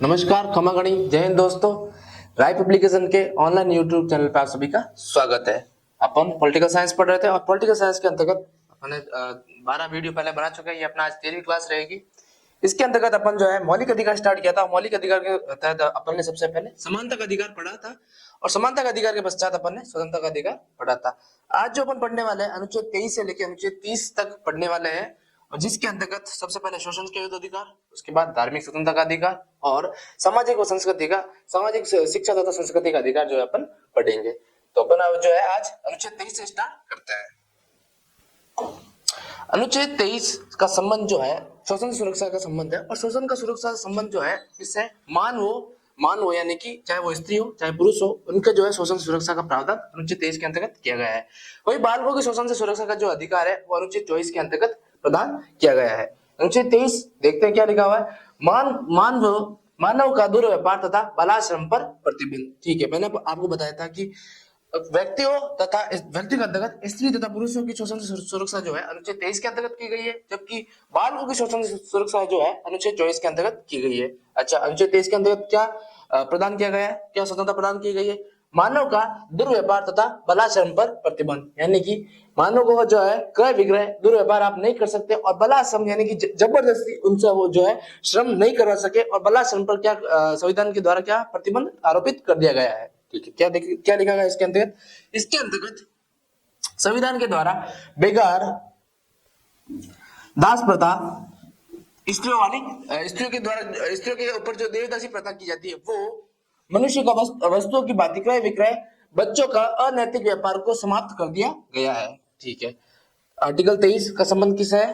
नमस्कार, खमा गणी, जय हिंद दोस्तों। राय पब्लिकेशन के ऑनलाइन यूट्यूब चैनल पर आप सभी का स्वागत है। अपन पॉलिटिकल साइंस पढ़ रहे थे और पॉलिटिकल साइंस के अंतर्गत अपने 12 वीडियो पहले बना चुके हैं। ये अपना आज 13वीं क्लास रहेगी। इसके अंतर्गत अपन जो है मौलिक अधिकार स्टार्ट किया था। मौलिक अधिकार के तहत अपन ने सबसे पहले समानता का अधिकार पढ़ा था और समानता का अधिकार के पश्चात अपन ने स्वतंत्रता का अधिकार पढ़ा था। आज जो अपन पढ़ने वाले हैं अनुच्छेद 23 से लेकर अनुच्छेद 30 तक पढ़ने वाले हैं, और जिसके अंतर्गत सबसे पहले शोषण के विरुद्ध अधिकार, उसके बाद धार्मिक स्वतंत्रता का अधिकार और सामाजिक व संस्कृति का सामाजिक शिक्षा तथा संस्कृति का अधिकार जो है अपन पढ़ेंगे। तो अपन अब जो है आज अनुच्छेद 23 से स्टार्ट करते हैं। अनुच्छेद 23 का संबंध जो है शोषण सुरक्षा का संबंध है, और शोषण का सुरक्षा संबंध जो है इससे मानव यानी कि चाहे वो स्त्री हो चाहे पुरुष हो, उनका जो है शोषण सुरक्षा का प्रावधान अनुच्छेद 23 के अंतर्गत किया गया है। वही बालकों के शोषण से सुरक्षा का जो अधिकार है वो अनुच्छेद 24 के अंतर्गत प्रदान किया गया है। अनुच्छेद 23 देखते हैं क्या लिखा हुआ है। मानव का दुर्व्यवहार तथा बालाश्रम पर प्रतिबंध। ठीक है, मैंने आपको बताया था कि व्यक्तियों तथा व्यक्ति के अंतर्गत स्त्री तथा पुरुषों की शोषण से सुरक्षा जो है अनुच्छेद 23 के अंतर्गत की गई है, जबकि बालकों की शोषण से सुरक्षा जो है अनुच्छेद 24 के अंतर्गत की गई है। अच्छा, अनुच्छेद 23 के अंतर्गत क्या प्रदान किया गया है, क्या स्वतंत्रता प्रदान की गई है? मानव का दुर्व्यवहार तथा बलाश्रम पर प्रतिबंध, यानी कि मानव को जो है क्रय विक्रय दुर्व्यवहार आप नहीं कर सकते, और बलाश्रम यानी कि जबरदस्ती उनसे वो जो है श्रम नहीं करवा सके, और बलाश्रम पर क्या संविधान के द्वारा क्या प्रतिबंध आरोपित कर दिया गया है। ठीक है, क्या लिखा गया इसके अंतर्गत? इसके अंतर्गत संविधान के द्वारा बेगार, दास प्रथा, स्त्रियों के ऊपर जो देवदासी प्रथा की जाती है, वो मनुष्य का वस्तुओं की भांति क्रय विक्रय, बच्चों का अनैतिक व्यापार को समाप्त कर दिया गया है। ठीक है, आर्टिकल 23 का संबंध किससे है?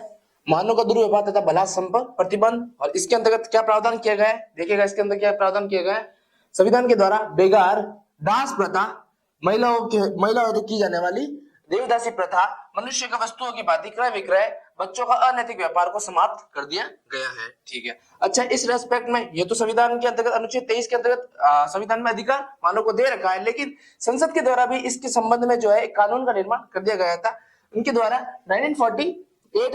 मानव का दुर्व्यवहार तथा बलात्कार पर प्रतिबंध, और इसके अंतर्गत क्या प्रावधान किया गया है? देखिएगा इसके अंदर क्या प्रावधान किया गया है। संविधान के द्वारा बेगार, दास प्रथा, महिलाओं द्वारा की जाने वाली देवदासी प्रथा, मनुष्य का वस्तुओं की भांति क्रय विक्रय, बच्चों का अनैतिक व्यापार को समाप्त कर दिया गया है। ठीक है, अच्छा, इस रेस्पेक्ट में ये तो संविधान के अंतर्गत अनुच्छेद 23 के अंतर्गत संविधान में अधिकार मानव को दे रखा है, लेकिन संसद के द्वारा भी इसके संबंध में जो है एक कानून का निर्माण कर दिया गया था। उनके द्वारा 1948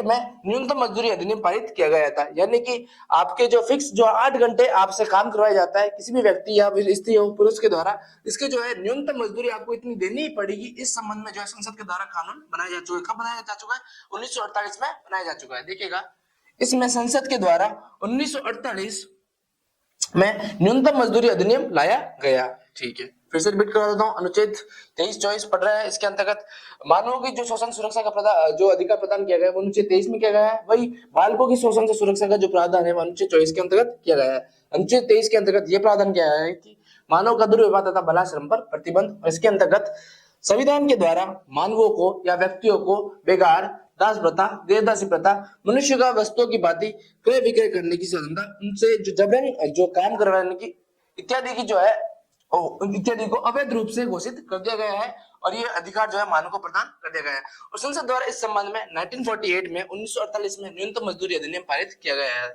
में न्यूनतम मजदूरी अधिनियम पारित किया गया था, यानी कि आपके जो फिक्स जो 8 घंटे आपसे काम करवाया जाता है किसी भी व्यक्ति या स्त्री हो पुरुष के द्वारा, इसके जो है न्यूनतम मजदूरी आपको इतनी देनी ही पड़ेगी। इस संबंध में जो है संसद के द्वारा कानून बनाया जा चुका है। कब बनाया जा चुका है? 1948 में बनाया जा चुका है। देखिएगा, इसमें संसद के द्वारा 1948 में न्यूनतम मजदूरी अधिनियम लाया गया। ठीक है, फिर से रिपीट करवा देता हूँ। अनुच्छेद 23-24 पढ़ रहे हैं। इसके अंतर्गत मानवों की जो शोषण सुरक्षा का जो अधिकार प्रदान किया गया है वो अनुच्छेद 23 में किया गया है। वही बालकों की शोषण से सुरक्षा का जो प्रावधान है वो अनुच्छेद 24 के अंतर्गत किया गया है। अनुच्छेद 23 के अंतर्गत ये प्रावधान किया गया है कि मानव का दुर्व्यवहार तथा बलाश्रम पर प्रतिबंध, और इसके अंतर्गत संविधान के द्वारा मानवों को या व्यक्तियों को बेगार, दास प्रथा, देवदासी प्रथा, मनुष्य का वस्तुओं की भांति क्रय विक्रय करने की स्वतंत्रता, उनसे जो जबरन जो काम करवाने की इत्यादि की जो है इत्यादि को अवैध रूप से घोषित कर दिया गया है, और ये अधिकार जो है मानव को प्रदान कर दिया गया है। और संसद द्वारा इस संबंध में 1948 में न्यूनतम मजदूरी अधिनियम पारित किया गया है।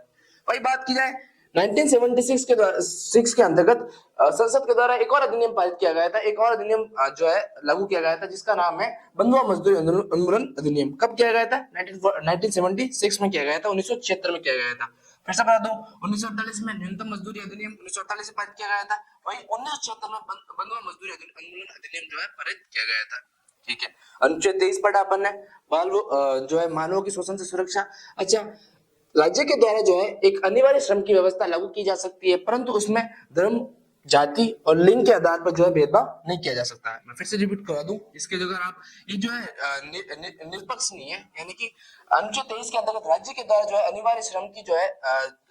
वही बात की जाए 1976 के अंतर्गत संसद के द्वारा एक और अधिनियम पारित किया गया था। एक और अधिनियम जो है लागू किया गया था, जिसका नाम है बंधुआ मजदूरी उन्मूलन अधिनियम। कब किया गया था? 1976 में किया गया था, 1976 में किया गया था। फिर से बता दो, 1948 में न्यूनतम मजदूरी अधिनियम 1948 से पारित किया गया था। वही 1976 में बंधुआ मजदूरी उन्मूलन अधिनियम जो है पारित किया गया था। ठीक है, अनुच्छेद 23 पढ़ा अपन ने, जो है मानवों की शोषण से सुरक्षा। अच्छा, राज्य के द्वारा जो है एक अनिवार्य श्रम की व्यवस्था लागू की जा सकती है, परंतु उसमें धर्म, जाति और लिंग के आधार पर जो है भेदभाव नहीं किया जा सकता है। मैं फिर से रिपीट करवा दूं, इसके जगह आप ये जो है निष्पक्ष नहीं है, यानी कि अनुच्छेद 23 के अंतर्गत राज्य के द्वारा जो है अनिवार्य श्रम की जो है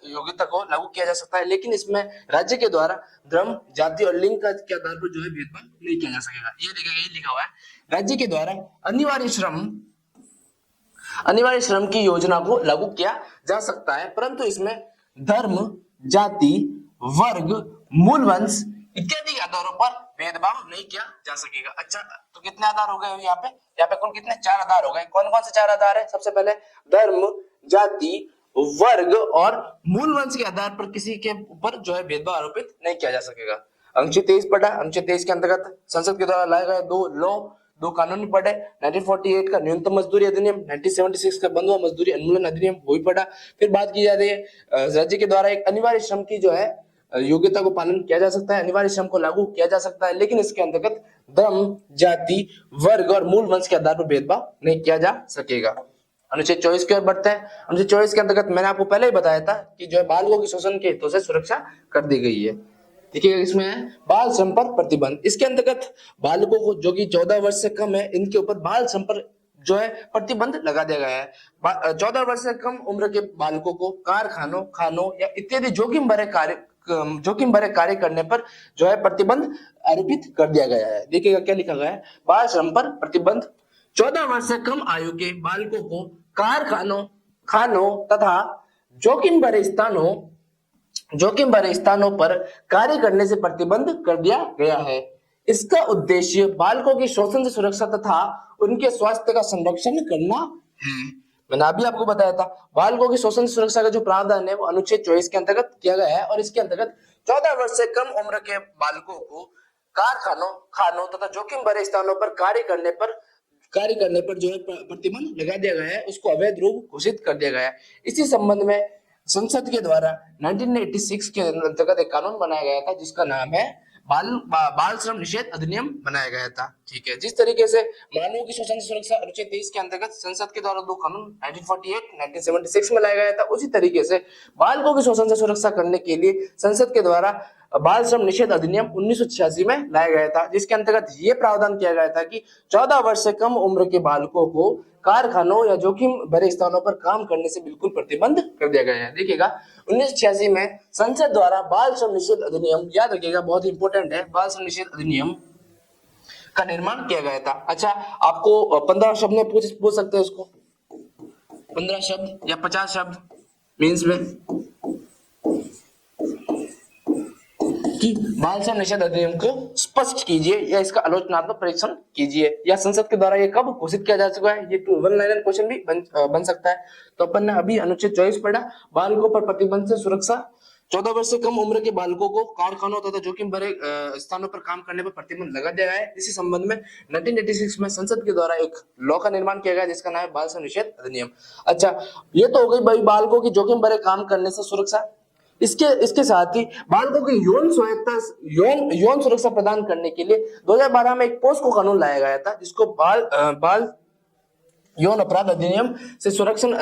योग्यता को लागू किया जा सकता है, लेकिन इसमें राज्य के द्वारा धर्म, जाति और लिंग के आधार पर जो है भेदभाव नहीं किया जा सकेगा। ये लिखा हुआ है, राज्य के द्वारा अनिवार्य श्रम की योजना को लागू किया जा सकता है, परंतु इसमें धर्म, जाति, वर्ग, मूल वंश इत्यादि आधारों पर भेदभाव नहीं किया जा सकेगा। अच्छा, तो कितने आधार हो गए यहाँ पे कुल कितने? 4 आधार हो गए। कौन कौन से 4 आधार है? सबसे पहले धर्म, जाति, वर्ग और मूल वंश के आधार पर किसी के ऊपर जो है भेदभाव आरोपित नहीं किया जा सकेगा। अनुच्छेद 23 पढ़ा। अनुच्छेद 23 के अंतर्गत संसद के द्वारा लाए गए दो कानून पढ़े। 1948 का न्यूनतम मजदूरी अधिनियम, 1976 का बंधुआ मजदूरी उन्मूलन अधिनियम वो भी पढ़ा। फिर बात की जा रही है राज्य के द्वारा एक अनिवार्य श्रम की जो है योग्यता को पालन किया जा सकता है, अनिवार्य श्रम को लागू किया जा सकता है, लेकिन इसके अंतर्गत धर्म, जाति, वर्ग और मूल वंश के आधार पर भेदभाव नहीं किया जा सकेगा। अनुच्छेद 24 की ओर बढ़ते हैं। अनुच्छेद 24 के अंतर्गत मैंने आपको पहले ही बताया था कि जो है बालकों की शोषण के हितों से सुरक्षा कर दी गई है। देखिए इसमें है बाल श्रम पर प्रतिबंध। इसके अंतर्गत बालकों को जो कि 14 वर्ष से कम है, इनके ऊपर बाल श्रम पर जो है प्रतिबंध लगा दिया गया है। 14 वर्ष से कम उम्र के बालकों को कारखानों, खानों या इत्यादि जोखिम भरे कार्य करने पर जो है प्रतिबंध आरोपित कर दिया गया है। देखिएगा क्या लिखा गया है, बाल श्रम पर प्रतिबंध। 14 वर्ष से कम आयु के बालकों को कारखानों, खानों तथा जोखिम भरे स्थानों पर कार्य करने से प्रतिबंध कर दिया गया है। इसका उद्देश्य बालकों की शोषण से सुरक्षा तथा उनके स्वास्थ्य का संरक्षण करना है। मैंने अभी आपको बताया था बालकों की शोषण से सुरक्षा का जो प्रावधान है वो अनुच्छेद 24 के अंतर्गत किया गया है और इसके अंतर्गत 14 वर्ष से कम उम्र के बालकों को कारखानों, खानों तथा जोखिम भरे स्थानों पर कार्य करने पर जो है प्रतिबंध लगा दिया गया है, उसको अवैध रूप घोषित कर दिया गया है। इसी संबंध में संसद के द्वारा 1986 के अंतर्गत एक कानून बनाया गया था जिसका नाम है बाल श्रम निषेध अधिनियम बनाया गया था। ठीक है, जिस तरीके से मानवों की शोषण से सुरक्षा अनुच्छेद 23 के अंतर्गत संसद के द्वारा दो कानून 1948, 1976 में लाया गया था, उसी तरीके से बालकों की शोषण से सुरक्षा करने के लिए संसद के द्वारा बाल श्रम निषेध अधिनियम 1986 में लाया गया था, जिसके अंतर्गत ये प्रावधान किया गया था कि 14 वर्ष से कम उम्र के बालकों को कारखानों या जोखिम भरे स्थानों पर काम करने से बिल्कुल प्रतिबंध कर दिया गया है। देखिएगा 1986 में संसद द्वारा बाल श्रम निषेध अधिनियम, याद रखिएगा बहुत इंपॉर्टेंट है, बाल श्रम निषेध अधिनियम का निर्माण किया गया था। अच्छा, आपको 15 शब्द में पूछ सकते हैं उसको, 15 शब्द या 50 शब्द मीन्स में कि बाल श्रम निषेध अधिनियम को स्पष्ट कीजिए या इसका आलोचनात्मक परीक्षण कीजिए, या संसद के द्वारा ये कब घोषित किया जा चुका है, ये 1 लाइनर क्वेश्चन भी बन सकता है। तो अपन ने अभी अनुच्छेद 24 पढ़ा, बालकों पर प्रतिबंध से सुरक्षा। 14 वर्ष से कम उम्र के बालकों को कारखानों तथा जोखिम भरे स्थानों पर काम करने पर प्रतिबंध लगा दिया गया है। इसी संबंध में 1986 में संसद के द्वारा एक लॉ का निर्माण किया गया जिसका नाम है बाल श्रम निषेध अधिनियम। अच्छा, ये तो हो गई भाई बालकों की जोखिम भरे काम करने से सुरक्षा। इसके साथ ही बालकों की यौन सुरक्षा प्रदान करने के लिए 2012 में एक पोस्को कानून लाया गया था जिसको बाल यौन अपराध अधिनियम से संरक्षण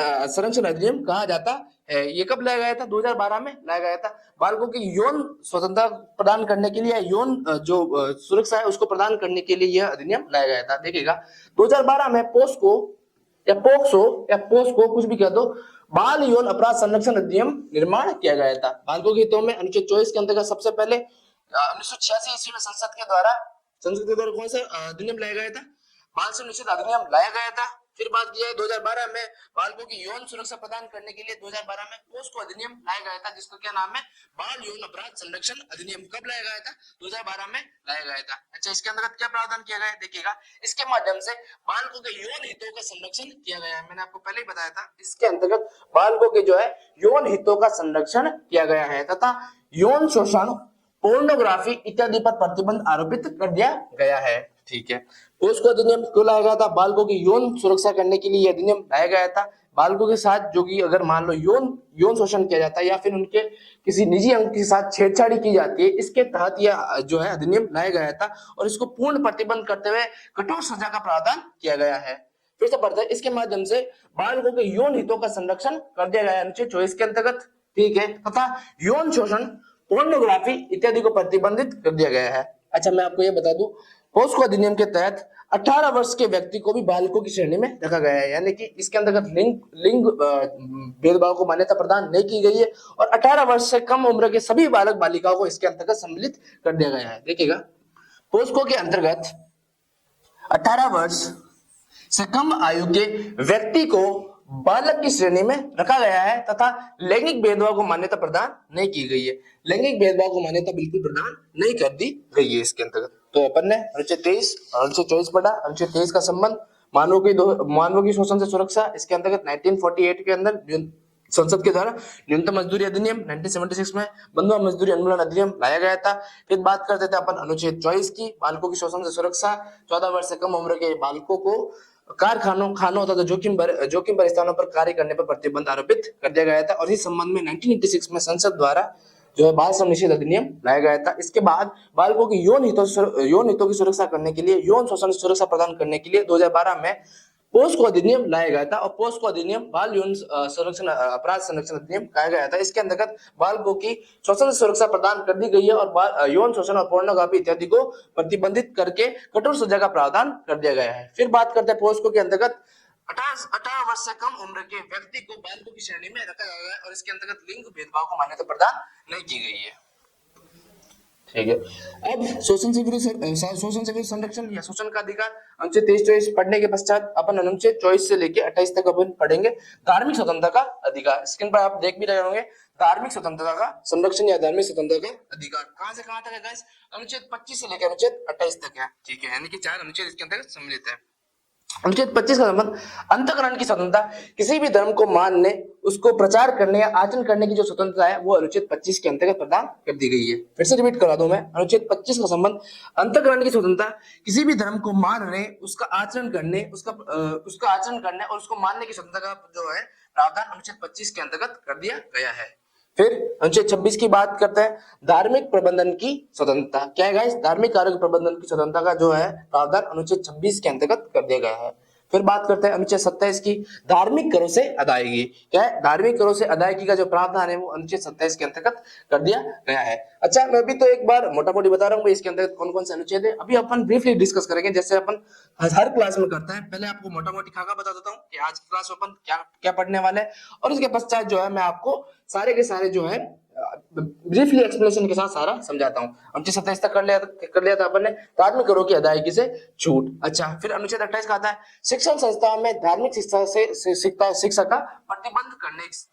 अधिनियम कहा जाता है। ये कब लाया गया था? 2012 में लाया गया था। बालकों की यौन स्वतंत्रता प्रदान करने के लिए, यौन जो सुरक्षा है उसको प्रदान करने के लिए यह अधिनियम लाया गया था। देखिएगा 2012 में पोस्को या पोस्को कुछ भी कह दो, बाल यौन अपराध संरक्षण अधिनियम निर्माण किया गया था। बालकों के हितों में अनुच्छेद 24 के अंतर्गत सबसे पहले 1986 ईस्वी में संसद के द्वारा कौन सा अधिनियम लाया गया था? बाल श्रम निषेध अधिनियम लाया गया था। फिर बात की जाए 2012 में बालकों की यौन सुरक्षा प्रदान करने के लिए 2012 में पोस्को अधिनियम लाया गया था जिसका क्या नाम है? बाल यौन अपराध संरक्षण अधिनियम। कब लाया गया था? 2012 में लाया गया था। अच्छा, इसके अंतर्गत क्या प्रावधान किया गया है? देखिएगा, इसके माध्यम से बालकों के यौन हितों का संरक्षण किया गया है। मैंने आपको पहले ही बताया था, इसके अंतर्गत बालकों के जो है यौन हितों का संरक्षण किया गया है तथा यौन शोषण, पोर्नोग्राफी इत्यादि पर प्रतिबंध आरोपित कर दिया गया है। ठीक है, पोस्को अधिनियम क्यों लाया गया था? बालकों की यौन सुरक्षा करने के लिए यह अधिनियम लाया गया था। बालकों के साथ जो कि अगर मान लो यौन शोषण किया जाता है या फिर उनके किसी निजी अंग के साथ छेड़छाड़ी की जाती है, इसके तहत यह जो है अधिनियम लाया गया था और इसको पूर्ण प्रतिबंध करते हुए कठोर सजा का प्रावधान किया गया है। फिर से पढ़ते हैं, इसके माध्यम से बालकों के यौन हितों का संरक्षण कर दिया गया है अनुच्छेद 24 के अंतर्गत। ठीक है, तथा यौन शोषण, पोर्नोग्राफी इत्यादि को प्रतिबंधित कर दिया गया है। अच्छा, मैं आपको ये बता दूं, पोस्को अधिनियम के तहत 18 वर्ष के व्यक्ति को भी बालकों की श्रेणी में रखा गया है, यानी कि इसके अंतर्गत लिंग भेदभाव को मान्यता प्रदान नहीं की गई है और 18 वर्ष से कम उम्र के सभी बालक बालिकाओं को इसके अंतर्गत सम्मिलित कर दिया गया है। देखिएगा, पोस्को के अंतर्गत 18 वर्ष से कम आयु के व्यक्ति को बालक की श्रेणी में रखा गया है तथा लैंगिक भेदभाव को मान्यता प्रदान नहीं की गई है। लैंगिक भेदभाव को मान्यता बिल्कुल प्रदान नहीं कर दी गई है इसके अंतर्गत। तो अपन ने अनुच्छेद 23 और अनुच्छेद 24 पढ़ा। अनुच्छेद 23 का संबंध मानवों की शोषण से सुरक्षा, इसके अंतर्गत 1948 के अंदर संसद के द्वारा न्यूनतम मजदूरी अधिनियम, 1976 में बंधुआ मजदूरी उन्मूलन अधिनियम लाया गया था। फिर बात करते थे अपन अनुच्छेद 24 की, बालकों की शोषण से सुरक्षा। 14 वर्ष से कम उम्र के बालकों को कारखानों, खानों तथा जोखिम भरे स्थानों पर कार्य करने पर प्रतिबंध आरोपित कर दिया गया था और इस संबंध में 1986 में संसद द्वारा जो है बाल श्रम निषेध अधिनियम लाया गया था। इसके बाद बालकों की यौन हितों की सुरक्षा करने के लिए, यौन शोषण से सुरक्षा प्रदान करने के लिए 2012 में पोस्को अधिनियम लाया गया था। और पोस्को अधिनियम बाल यौन संरक्षण अपराध संरक्षण अधिनियम कहा गया था। इसके अंतर्गत बालकों की शोषण से सुरक्षा प्रदान कर दी गई है और यौन शोषण और पोर्नोग्राफी इत्यादि को प्रतिबंधित करके कठोर सजा का प्रावधान कर दिया गया है। फिर बात करते हैं पोस्को के अंतर्गत 18 वर्ष से कम उम्र के व्यक्ति को बालकों की श्रेणी में रखा गया है और इसके अंतर्गत लिंग भेदभाव को मान्यता प्रदान नहीं की गई है। ठीक है, अब शोषण से विरुद्ध संरक्षण या शोषण का अधिकार अनुच्छेद 23-24 पढ़ने के पश्चात अपन अनुच्छेद 24 से लेके 28 तक अपन पढ़ेंगे धार्मिक स्वतंत्रता का अधिकार। स्क्रीन पर आप देख भी रहे होंगे धार्मिक स्वतंत्रता का संरक्षण या धार्मिक स्वतंत्रता का अधिकार कहां से कहां तक है गाइस? अनुच्छेद 25 से लेकर अनुच्छेद 28 तक है। ठीक है, यानी कि 4 अनुच्छेद इसके अंतर्गत सम्मिलित है। अनुच्छेद 25 का संबंध अंतःकरण की स्वतंत्रता, किसी भी धर्म को मानने, उसको प्रचार करने या आचरण करने की जो स्वतंत्रता है वो अनुच्छेद 25 के अंतर्गत प्रदान कर दी गई है। फिर से रिपीट करा दूं मैं, अनुच्छेद 25 का संबंध अंतःकरण की स्वतंत्रता, किसी भी धर्म को मानने, उसका आचरण करने, उसका आचरण करने और उसको मानने की स्वतंत्रता का जो है प्रावधान अनुच्छेद 25 के अंतर्गत कर दिया गया है। फिर अनुच्छेद 26 की बात करते हैं धार्मिक प्रबंधन की स्वतंत्रता। क्या है गाइस? धार्मिक कार्य के प्रबंधन की स्वतंत्रता का जो है प्रावधान अनुच्छेद 26 के अंतर्गत कर दिया गया है। फिर बात करते हैं अनुच्छेद 27 की धार्मिक करों से अदायगी। क्या है? धार्मिक करों से अदायगी का जो प्रावधान है वो अनुच्छेद 27 के अंतर्गत कर दिया गया है। अच्छा, मैं भी तो एक बार मोटा मोटी बता रहा हूँ इसके अंतर्गत कौन कौन से अनुच्छेद है। अभी अपन ब्रीफली डिस्कस करेंगे जैसे अपन हर क्लास में करते हैं। पहले आपको मोटा मोटी खाका बता देता हूँ कि आज की क्लास में अपन क्या क्या पढ़ने वाले हैं और उसके पश्चात जो है मैं आपको सारे के सारे जो है ब्रीफली एक्सप्लेनेशन के साथ सारा समझाता हूँ। अनुच्छेद 27 तक कर लिया था अपन ने धार्मिक करों की अदायगी से छूट। अच्छा, फिर अनुच्छेद 28 का आता है शिक्षण संस्थाओं में धार्मिक शिक्षा का प्रतिबंध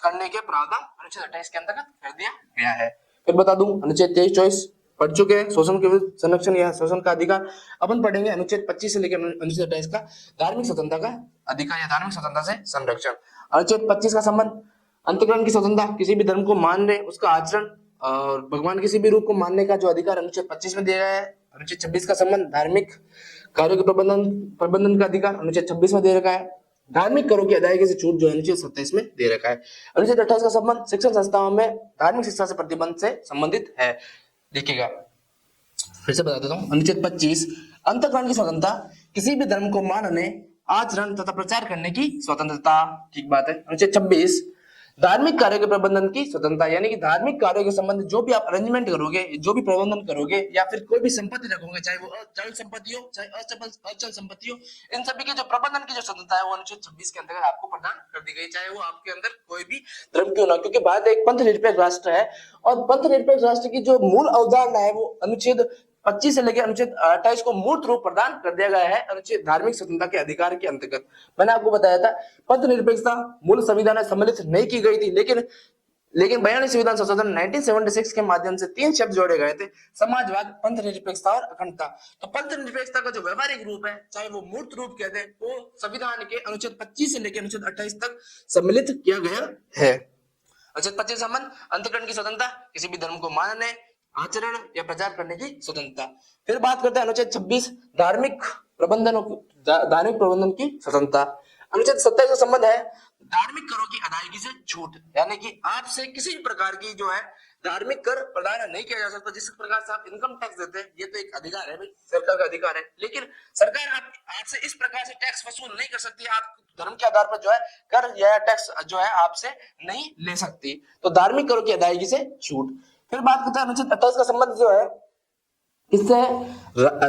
करने के प्रावधान अनुच्छेद 28 के अंतर्गत कर दिया गया है। फिर बता दूं अनुच्छेद 23-24 पढ़ चुके हैं, शोषण के विरुद्ध संरक्षण या शोषण का अधिकार। अपन पढ़ेंगे अनुच्छेद 25 से लेकर अनुच्छेद 28 का धार्मिक स्वतंत्रता का अधिकार या धार्मिक स्वतंत्रता से संरक्षण। अनुच्छेद 25 का संबंध अंतःकरण की स्वतंत्रता, किसी भी धर्म को मानने, उसका आचरण और भगवान किसी भी रूप को मानने का जो अधिकार अनुच्छेद 25 में दिया गया है। अनुच्छेद 26 का संबंध धार्मिक कार्यों के प्रबंधन का अधिकार अनुच्छेद 26 में दे रखा है। धार्मिक करों की अदायगी से छूट जो अनुच्छेद 27 में दे रखा है। अनुच्छेद 28 का संबंध शिक्षण संस्थाओं में धार्मिक शिक्षा से प्रतिबंध से संबंधित है। देखिएगा, फिर से बता देता हूँ। अनुच्छेद 25 अंतःकरण की स्वतंत्रता, किसी भी धर्म को मानने, आचरण तथा प्रचार करने की स्वतंत्रता। ठीक बात है। अनुच्छेद 26 धार्मिक कार्य के प्रबंधन की स्वतंत्रता, यानी कि धार्मिक कार्यों के संबंध जो भी आप अरेंजमेंट करोगे, जो भी प्रबंधन करोगे या फिर कोई भी संपत्ति रखोगे, चाहे वो अचल संपत्ति हो चाहे अचल संपत्ति हो, इन सभी के जो प्रबंधन की जो स्वतंत्रता है वो अनुच्छेद 26 के अंतर्गत आपको प्रदान कर दी गई, चाहे वो आपके अंदर कोई भी धर्म क्यों ना, क्योंकि भारत एक पंथ निरपेक्ष राष्ट्र है और पंथ निरपेक्ष राष्ट्र की जो मूल अवधारणा है वो अनुच्छेद 25 से लेकर अनुच्छेद 28 को मूर्त रूप प्रदान कर दिया गया है अनुच्छेद धार्मिक स्वतंत्रता के अधिकार के अंतर्गत। मैंने आपको बताया था पंथ निरपेक्षता मूल संविधान में सम्मिलित नहीं की गई थी, लेकिन 42वें संविधान संशोधन 1976 के माध्यम से 3 शब्द जोड़े गए थे, समाजवाद, पंथ निरपेक्षता और अखंडता। तो पंथ निरपेक्षता का जो व्यवहारिक रूप है, चाहे वो मूर्त रूप कहते हैं, वो संविधान के अनुच्छेद 25 से लेकर अनुच्छेद 28 तक सम्मिलित किया गया है। अनुच्छेद 25 संबंध अंतःकरण की स्वतंत्रता, किसी भी धर्म को मानने, आचरण या प्रचार करने की स्वतंत्रता। फिर बात करते हैं अनुच्छेद 26 धार्मिक प्रबंधन की स्वतंत्रता। अनुच्छेद 27 का संबंध है धार्मिक करों की अदायगी से छूट, यानी कि आपसे किसी भी प्रकार की जो है धार्मिक कर प्रदान नहीं किया जा सकता। जिस प्रकार से आप इनकम टैक्स देते हैं, ये तो एक अधिकार है भाई, सरकार का अधिकार है, लेकिन सरकार आपसे इस प्रकार से टैक्स वसूल नहीं कर सकती। आप धर्म के आधार पर जो है कर या टैक्स जो है आपसे नहीं ले सकती। तो धार्मिक करों की अदायगी से छूट। फिर बात करते हैं अनुच्छेद 28 का संबंध जो है इससे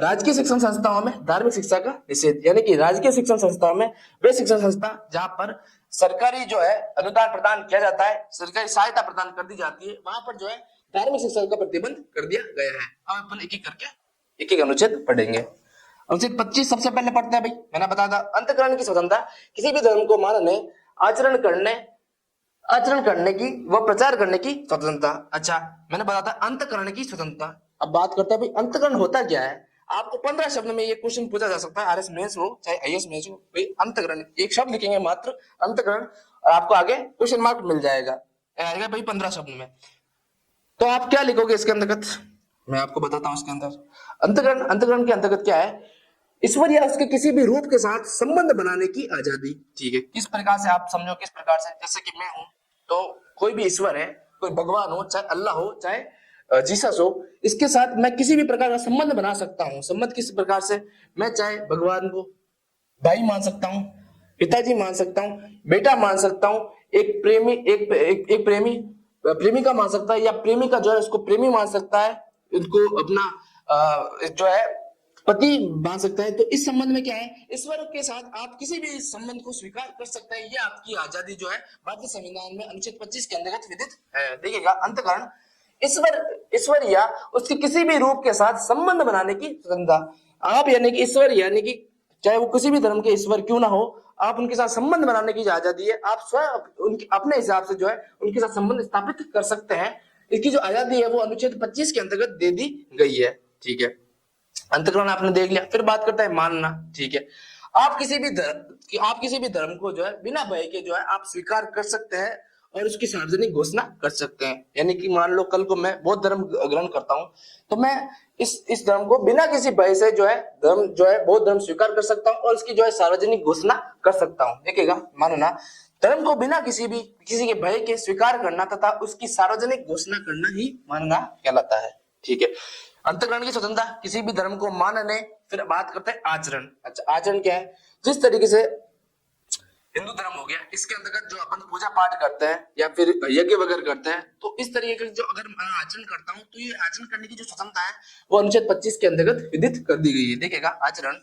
राजकीय शिक्षण संस्थाओं में धार्मिक शिक्षा का निषेध, यानी कि राजकीय शिक्षण संस्थाओं में वे शिक्षण संस्था जहां पर सरकारी जो है अनुदान प्रदान किया जाता है, सरकारी सहायता प्रदान कर दी जाती है, वहां पर जो है धार्मिक शिक्षा का प्रतिबंध कर दिया गया है। अब अपन एक एक करके एक एक अनुच्छेद पढ़ेंगे। अनुच्छेद 25 सबसे पहले पढ़ते हैं भाई, मैंने बताया था अंतःकरण की स्वतंत्रता, किसी भी धर्म को मानने, आचरण करने की व प्रचार करने की स्वतंत्रता। अच्छा, मैंने बताया था अंतःकरण की स्वतंत्रता। अब बात करते हैं भाई अंतःकरण होता क्या है। आपको 15 शब्द में ये क्वेश्चन पूछा जा सकता है, आरएस मेंस हो चाहे आईएएस मेंस हो, भाई अंतःकरण एक शब्द लिखेंगे मात्र अंतःकरण और आपको आगे क्वेश्चन मार्क मिल जाएगा भाई 15 शब्द में। तो आप क्या लिखोगे इसके अंतर्गत, मैं आपको बताता हूं। इसके अंदर अंतःकरण के अंतर्गत क्या है, ईश्वर या उसके किसी भी रूप के साथ संबंध बनाने की आजादी। ठीक है, किस प्रकार से आप समझो, किस प्रकार से, जैसे कि मैं हूं तो कोई भी ईश्वर है कोई भगवान हो, चाहे अल्लाह हो, चाहे जीसस हो, इसके साथ मैं किसी भी प्रकार का संबंध बना सकता हूँ। संबंध किस प्रकार से, मैं चाहे भगवान को भाई मान सकता हूँ, पिताजी मान सकता हूँ, बेटा मान सकता हूँ, एक प्रेमी एक प्रेमी प्रेमिका मान सकता है, या प्रेमिका जो है उसको प्रेमी मान सकता है, उनको अपना जो है पति मान सकता है। तो इस संबंध में क्या है, ईश्वर के साथ आप किसी भी संबंध को स्वीकार कर सकते हैं। ये आपकी आजादी जो है भारतीय संविधान में अनुच्छेद 25 के अंतर्गत विदित है। देखिएगा, अंतकरण ईश्वर ईश्वर या उसके किसी भी रूप के साथ संबंध बनाने की स्वतंत्रता। आप यानी कि ईश्वर यानी कि चाहे वो किसी भी धर्म के ईश्वर क्यों ना हो, आप उनके साथ संबंध बनाने की आजादी है। आप स्वयं उनके अपने हिसाब से जो है उनके साथ संबंध स्थापित कर सकते हैं। इसकी जो आजादी है वो अनुच्छेद 25 के अंतर्गत दे दी गई है। ठीक है, अंतकरण आपने देख लिया। फिर बात करता है मानना। ठीक है, आप किसी भी धर्म को जो है बिना भय के जो है आप स्वीकार कर सकते हैं और उसकी सार्वजनिक घोषणा कर सकते हैं। यानी कि मान लो कल को मैं बौद्ध धर्म ग्रहण करता हूं, तो मैं इस धर्म को बिना किसी भय से जो है बौद्ध धर्म स्वीकार कर सकता हूं और इसकी जो है सार्वजनिक घोषणा कर सकता हूं। देखिएगा, मानना धर्म को बिना किसी के भय के स्वीकार करना तथा उसकी सार्वजनिक घोषणा करना ही मानना कहलाता है। ठीक है, अंतकरण की स्वतंत्रता, किसी भी धर्म को मानने। फिर बात करते हैं आचरण। अच्छा, आचरण क्या है, जिस तरीके से हिंदू धर्म हो गया, इसके अंतर्गत जो अपन पूजा पाठ करते हैं या फिर यज्ञ वगैरह करते हैं, तो इस तरीके का जो अगर मैं आचरण करता हूं, तो ये आचरण करने की जो स्वतंत्रता है वो अनुच्छेद 25 के अंतर्गत विदित कर दी गई है। देखिएगा, आचरण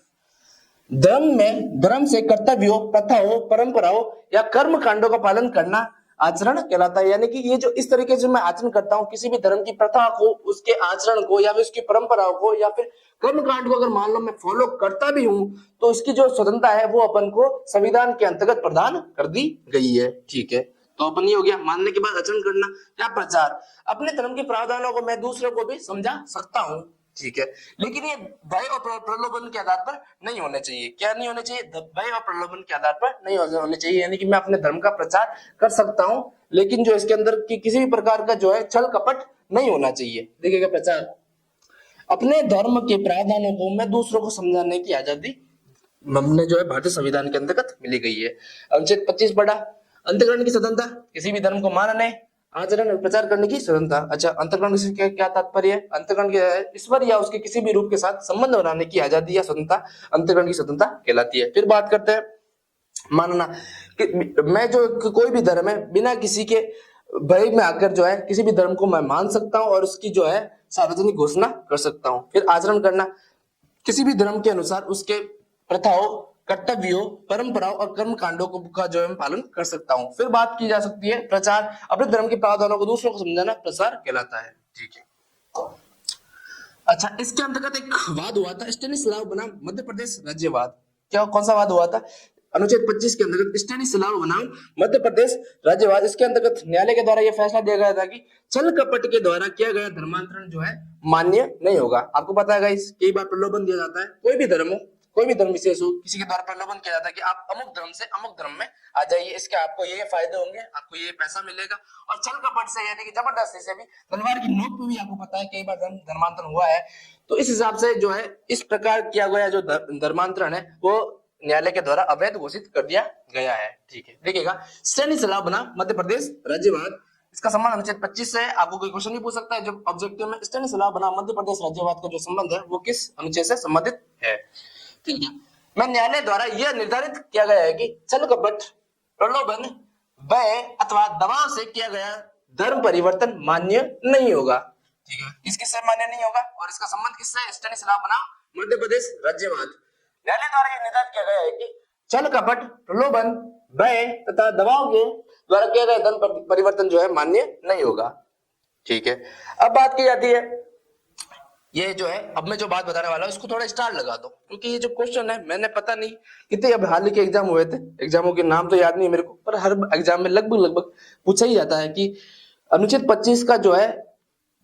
धर्म से कर्तव्यों, प्रथाओं, परंपराओं या कर्म कांडों का पालन करना आचरण कहलाता है। यानी कि ये जो इस तरीके से मैं आचरण करता हूँ, किसी भी धर्म की प्रथा को, उसके आचरण को या फिर उसकी परंपराओं को या फिर कर्म कांड को अगर मान लो मैं फॉलो करता भी हूं, तो इसकी जो स्वतंत्रता है वो अपन को संविधान के अंतर्गत प्रदान कर दी गई है। ठीक है, तो अपन ये हो गया मानने के बाद आचरण करना। या प्रचार, अपने धर्म के प्रावधानों को मैं दूसरों को भी समझा सकता हूँ। ठीक है, लेकिन ये भय और प्रलोभन के आधार पर नहीं होने चाहिए। क्या नहीं होने चाहिए, भय और प्रलोभन के आधार पर नहीं होने चाहिए। यानी कि मैं अपने धर्म का प्रचार कर सकता हूं, लेकिन जो इसके अंदर की किसी भी प्रकार का जो है छल कपट नहीं होना चाहिए। देखिएगा, प्रचार, अपने धर्म के प्रावधानों को मैं दूसरों को समझाने की आजादी हमने जो है भारतीय संविधान के अंतर्गत मिली गई है। अनुच्छेद 25 पढ़ा, अंतकरण की स्वतंत्रता, किसी भी धर्म को मानने, आचरण और प्रचार करने की स्वतंत्रता। अच्छा, अंतकरण से क्या तात्पर्य है, अंतकरण के ईश्वर या उसके किसी भी रूप के साथ संबंध बनाने की आजादी या स्वतंत्रता अंतकरण की स्वतंत्रता कहलाती है। फिर बात करते हैं मानना, कि मैं जो कोई भी धर्म है बिना किसी के भय में आकर जो है किसी भी धर्म को मैं मान सकता हूं और उसकी जो है सार्वजनिक घोषणा कर सकता हूं। फिर आचरण करना, किसी भी धर्म के अनुसार उसके प्रथाओं, कर्तव्यों, परंपराओं और कर्म कांडों का जो है पालन कर सकता हूं। फिर बात की जा सकती है प्रचार, अपने धर्म के प्रावधानों को दूसरों को समझाना प्रचार कहलाता है। ठीक है, अच्छा, इसके अंतर्गत एक वाद हुआ था, स्टेनिस्लाव बनाम मध्य प्रदेश राज्यवाद। क्या, कौन सा वाद हुआ था, अनुच्छेद 25 के अंतर्गत स्टेनिस्लाव बनाम मध्य प्रदेश राज्यवाद। इसके अंतर्गत न्यायालय के द्वारा यह फैसला दिया गया था कि छल कपट के द्वारा किया गया धर्मांतरण जो है मान्य नहीं होगा। आपको पता है गाइस, कई बार प्रलोभन दिया जाता है, कोई भी धर्म हो, कोई भी धर्म विशेष हो, किसी के द्वारा प्रलोभन किया जाता है कि आप अमुक धर्म से अमुक धर्म में आ जाइए, इसके आपको ये फायदे होंगे, आपको ये पैसा मिलेगा। और छल कपट से यानी कि जबरदस्ती से भी, तलवार की नोक पे भी आपको पता है कई बार धर्मांतरण हुआ है। तो इस हिसाब से जो है इस प्रकार किया गया जो धर्मांतरण है वो न्यायालय के द्वारा अवैध घोषित कर दिया गया है। ठीक है, देखिएगा, स्टेनिस्लाव बनाम मध्य प्रदेश राज्यवाद, इसका संबंध अनुच्छेद 25 से। आपको कोई क्वेश्चन नहीं पूछ सकता है जब ऑब्जेक्टिव में स्टेनिस्लाव बनाम मध्य प्रदेश राज्यवाद का जो संबंध है वो किस अनुच्छेद से संबंधित है। ठीक है, मैं न्यायालय द्वारा यह निर्धारित किया गया है कि छल कपट, प्रलोभन, भय अथवा दबाव से किया गया धर्म परिवर्तन मान्य नहीं होगा। ठीक है, किससे मान्य नहीं होगा और इसका संबंध किससे है, स्टेनिस्लाव बनाम मध्य प्रदेश राज्यवाद। न्यायालय द्वारा यह निर्धारित किया गया है कि छल कपट, प्रलोभन, भय तथा दबाव के द्वारा किया गया धर्म परिवर्तन जो है मान्य नहीं होगा। ठीक है, अब बात की जाती है, ये जो है अब मैं जो बात बताने वाला हूं इसको थोड़ा स्टार लगा दो, क्योंकि ये जो क्वेश्चन है मैंने पता नहीं कितने अब हाल के एग्जाम हुए थे, एग्जामों के नाम तो याद नहीं मेरे को, पर हर एग्जाम में लगभग पूछा ही जाता है कि अनुच्छेद 25 का जो है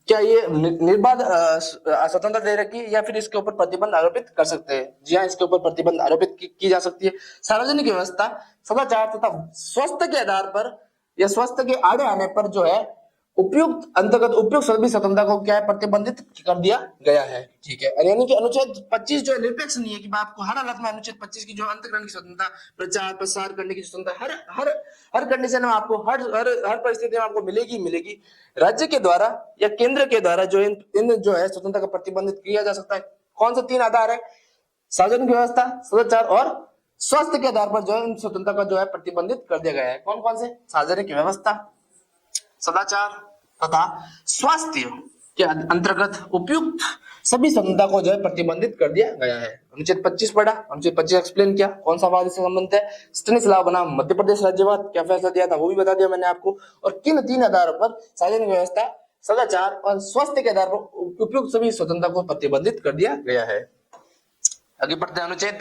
क्या ये निर्बाध स्वतंत्रता दे रखी है या फिर इसके ऊपर प्रतिबंध आरोपित कर सकते हैं। जी हाँ, इसके ऊपर प्रतिबंध आरोपित की जा सकती है। सार्वजनिक व्यवस्था, सदाचार तथा स्वास्थ्य के आधार पर या स्वास्थ्य के आड़े आने पर जो है उपयुक्त अंतर्गत उपयुक्त सभी स्वतंत्रता को क्या है प्रतिबंधित कर दिया गया है। ठीक है, और यानी कि अनुच्छेद 25 जो है निरपेक्ष नहीं है कि आपको हर हालत में अनुच्छेद 25 की जो अंतःकरण की स्वतंत्रता, प्रचार प्रसार करने की स्वतंत्रता हर हर हर कंडीशन में आपको हर हर हर परिस्थिति में आपको मिलेगी मिलेगी। राज्य के द्वारा या केंद्र के द्वारा जो इन जो है स्वतंत्रता का प्रतिबंधित किया जा सकता है। कौन से 3 आधार है? सार्वजनिक व्यवस्था, सदाचार और स्वास्थ्य के आधार पर जो है इन स्वतंत्रता का जो है प्रतिबंधित कर दिया गया है। कौन कौन से? सार्वजनिक व्यवस्था, सदाचार तथा स्वास्थ्य के अंतर्गत उपयुक्त सभी स्वतंत्रता को जो है प्रतिबंधित कर दिया गया है। अनुच्छेद 25 पढ़ा, अनुच्छेद 25 एक्सप्लेन किया, कौन सा वाद इससे संबंधित है, स्टैनिस्लाव बनाम मध्य प्रदेश राज्यवाद क्या फैसला दिया था वो भी बता दिया मैंने आपको, और किन 3 आधारों पर सार्वजनिक व्यवस्था, सदाचार और स्वास्थ्य के आधार पर उपयुक्त सभी स्वतंत्रता को प्रतिबंधित कर दिया गया है। आगे बढ़ते हैं अनुच्छेद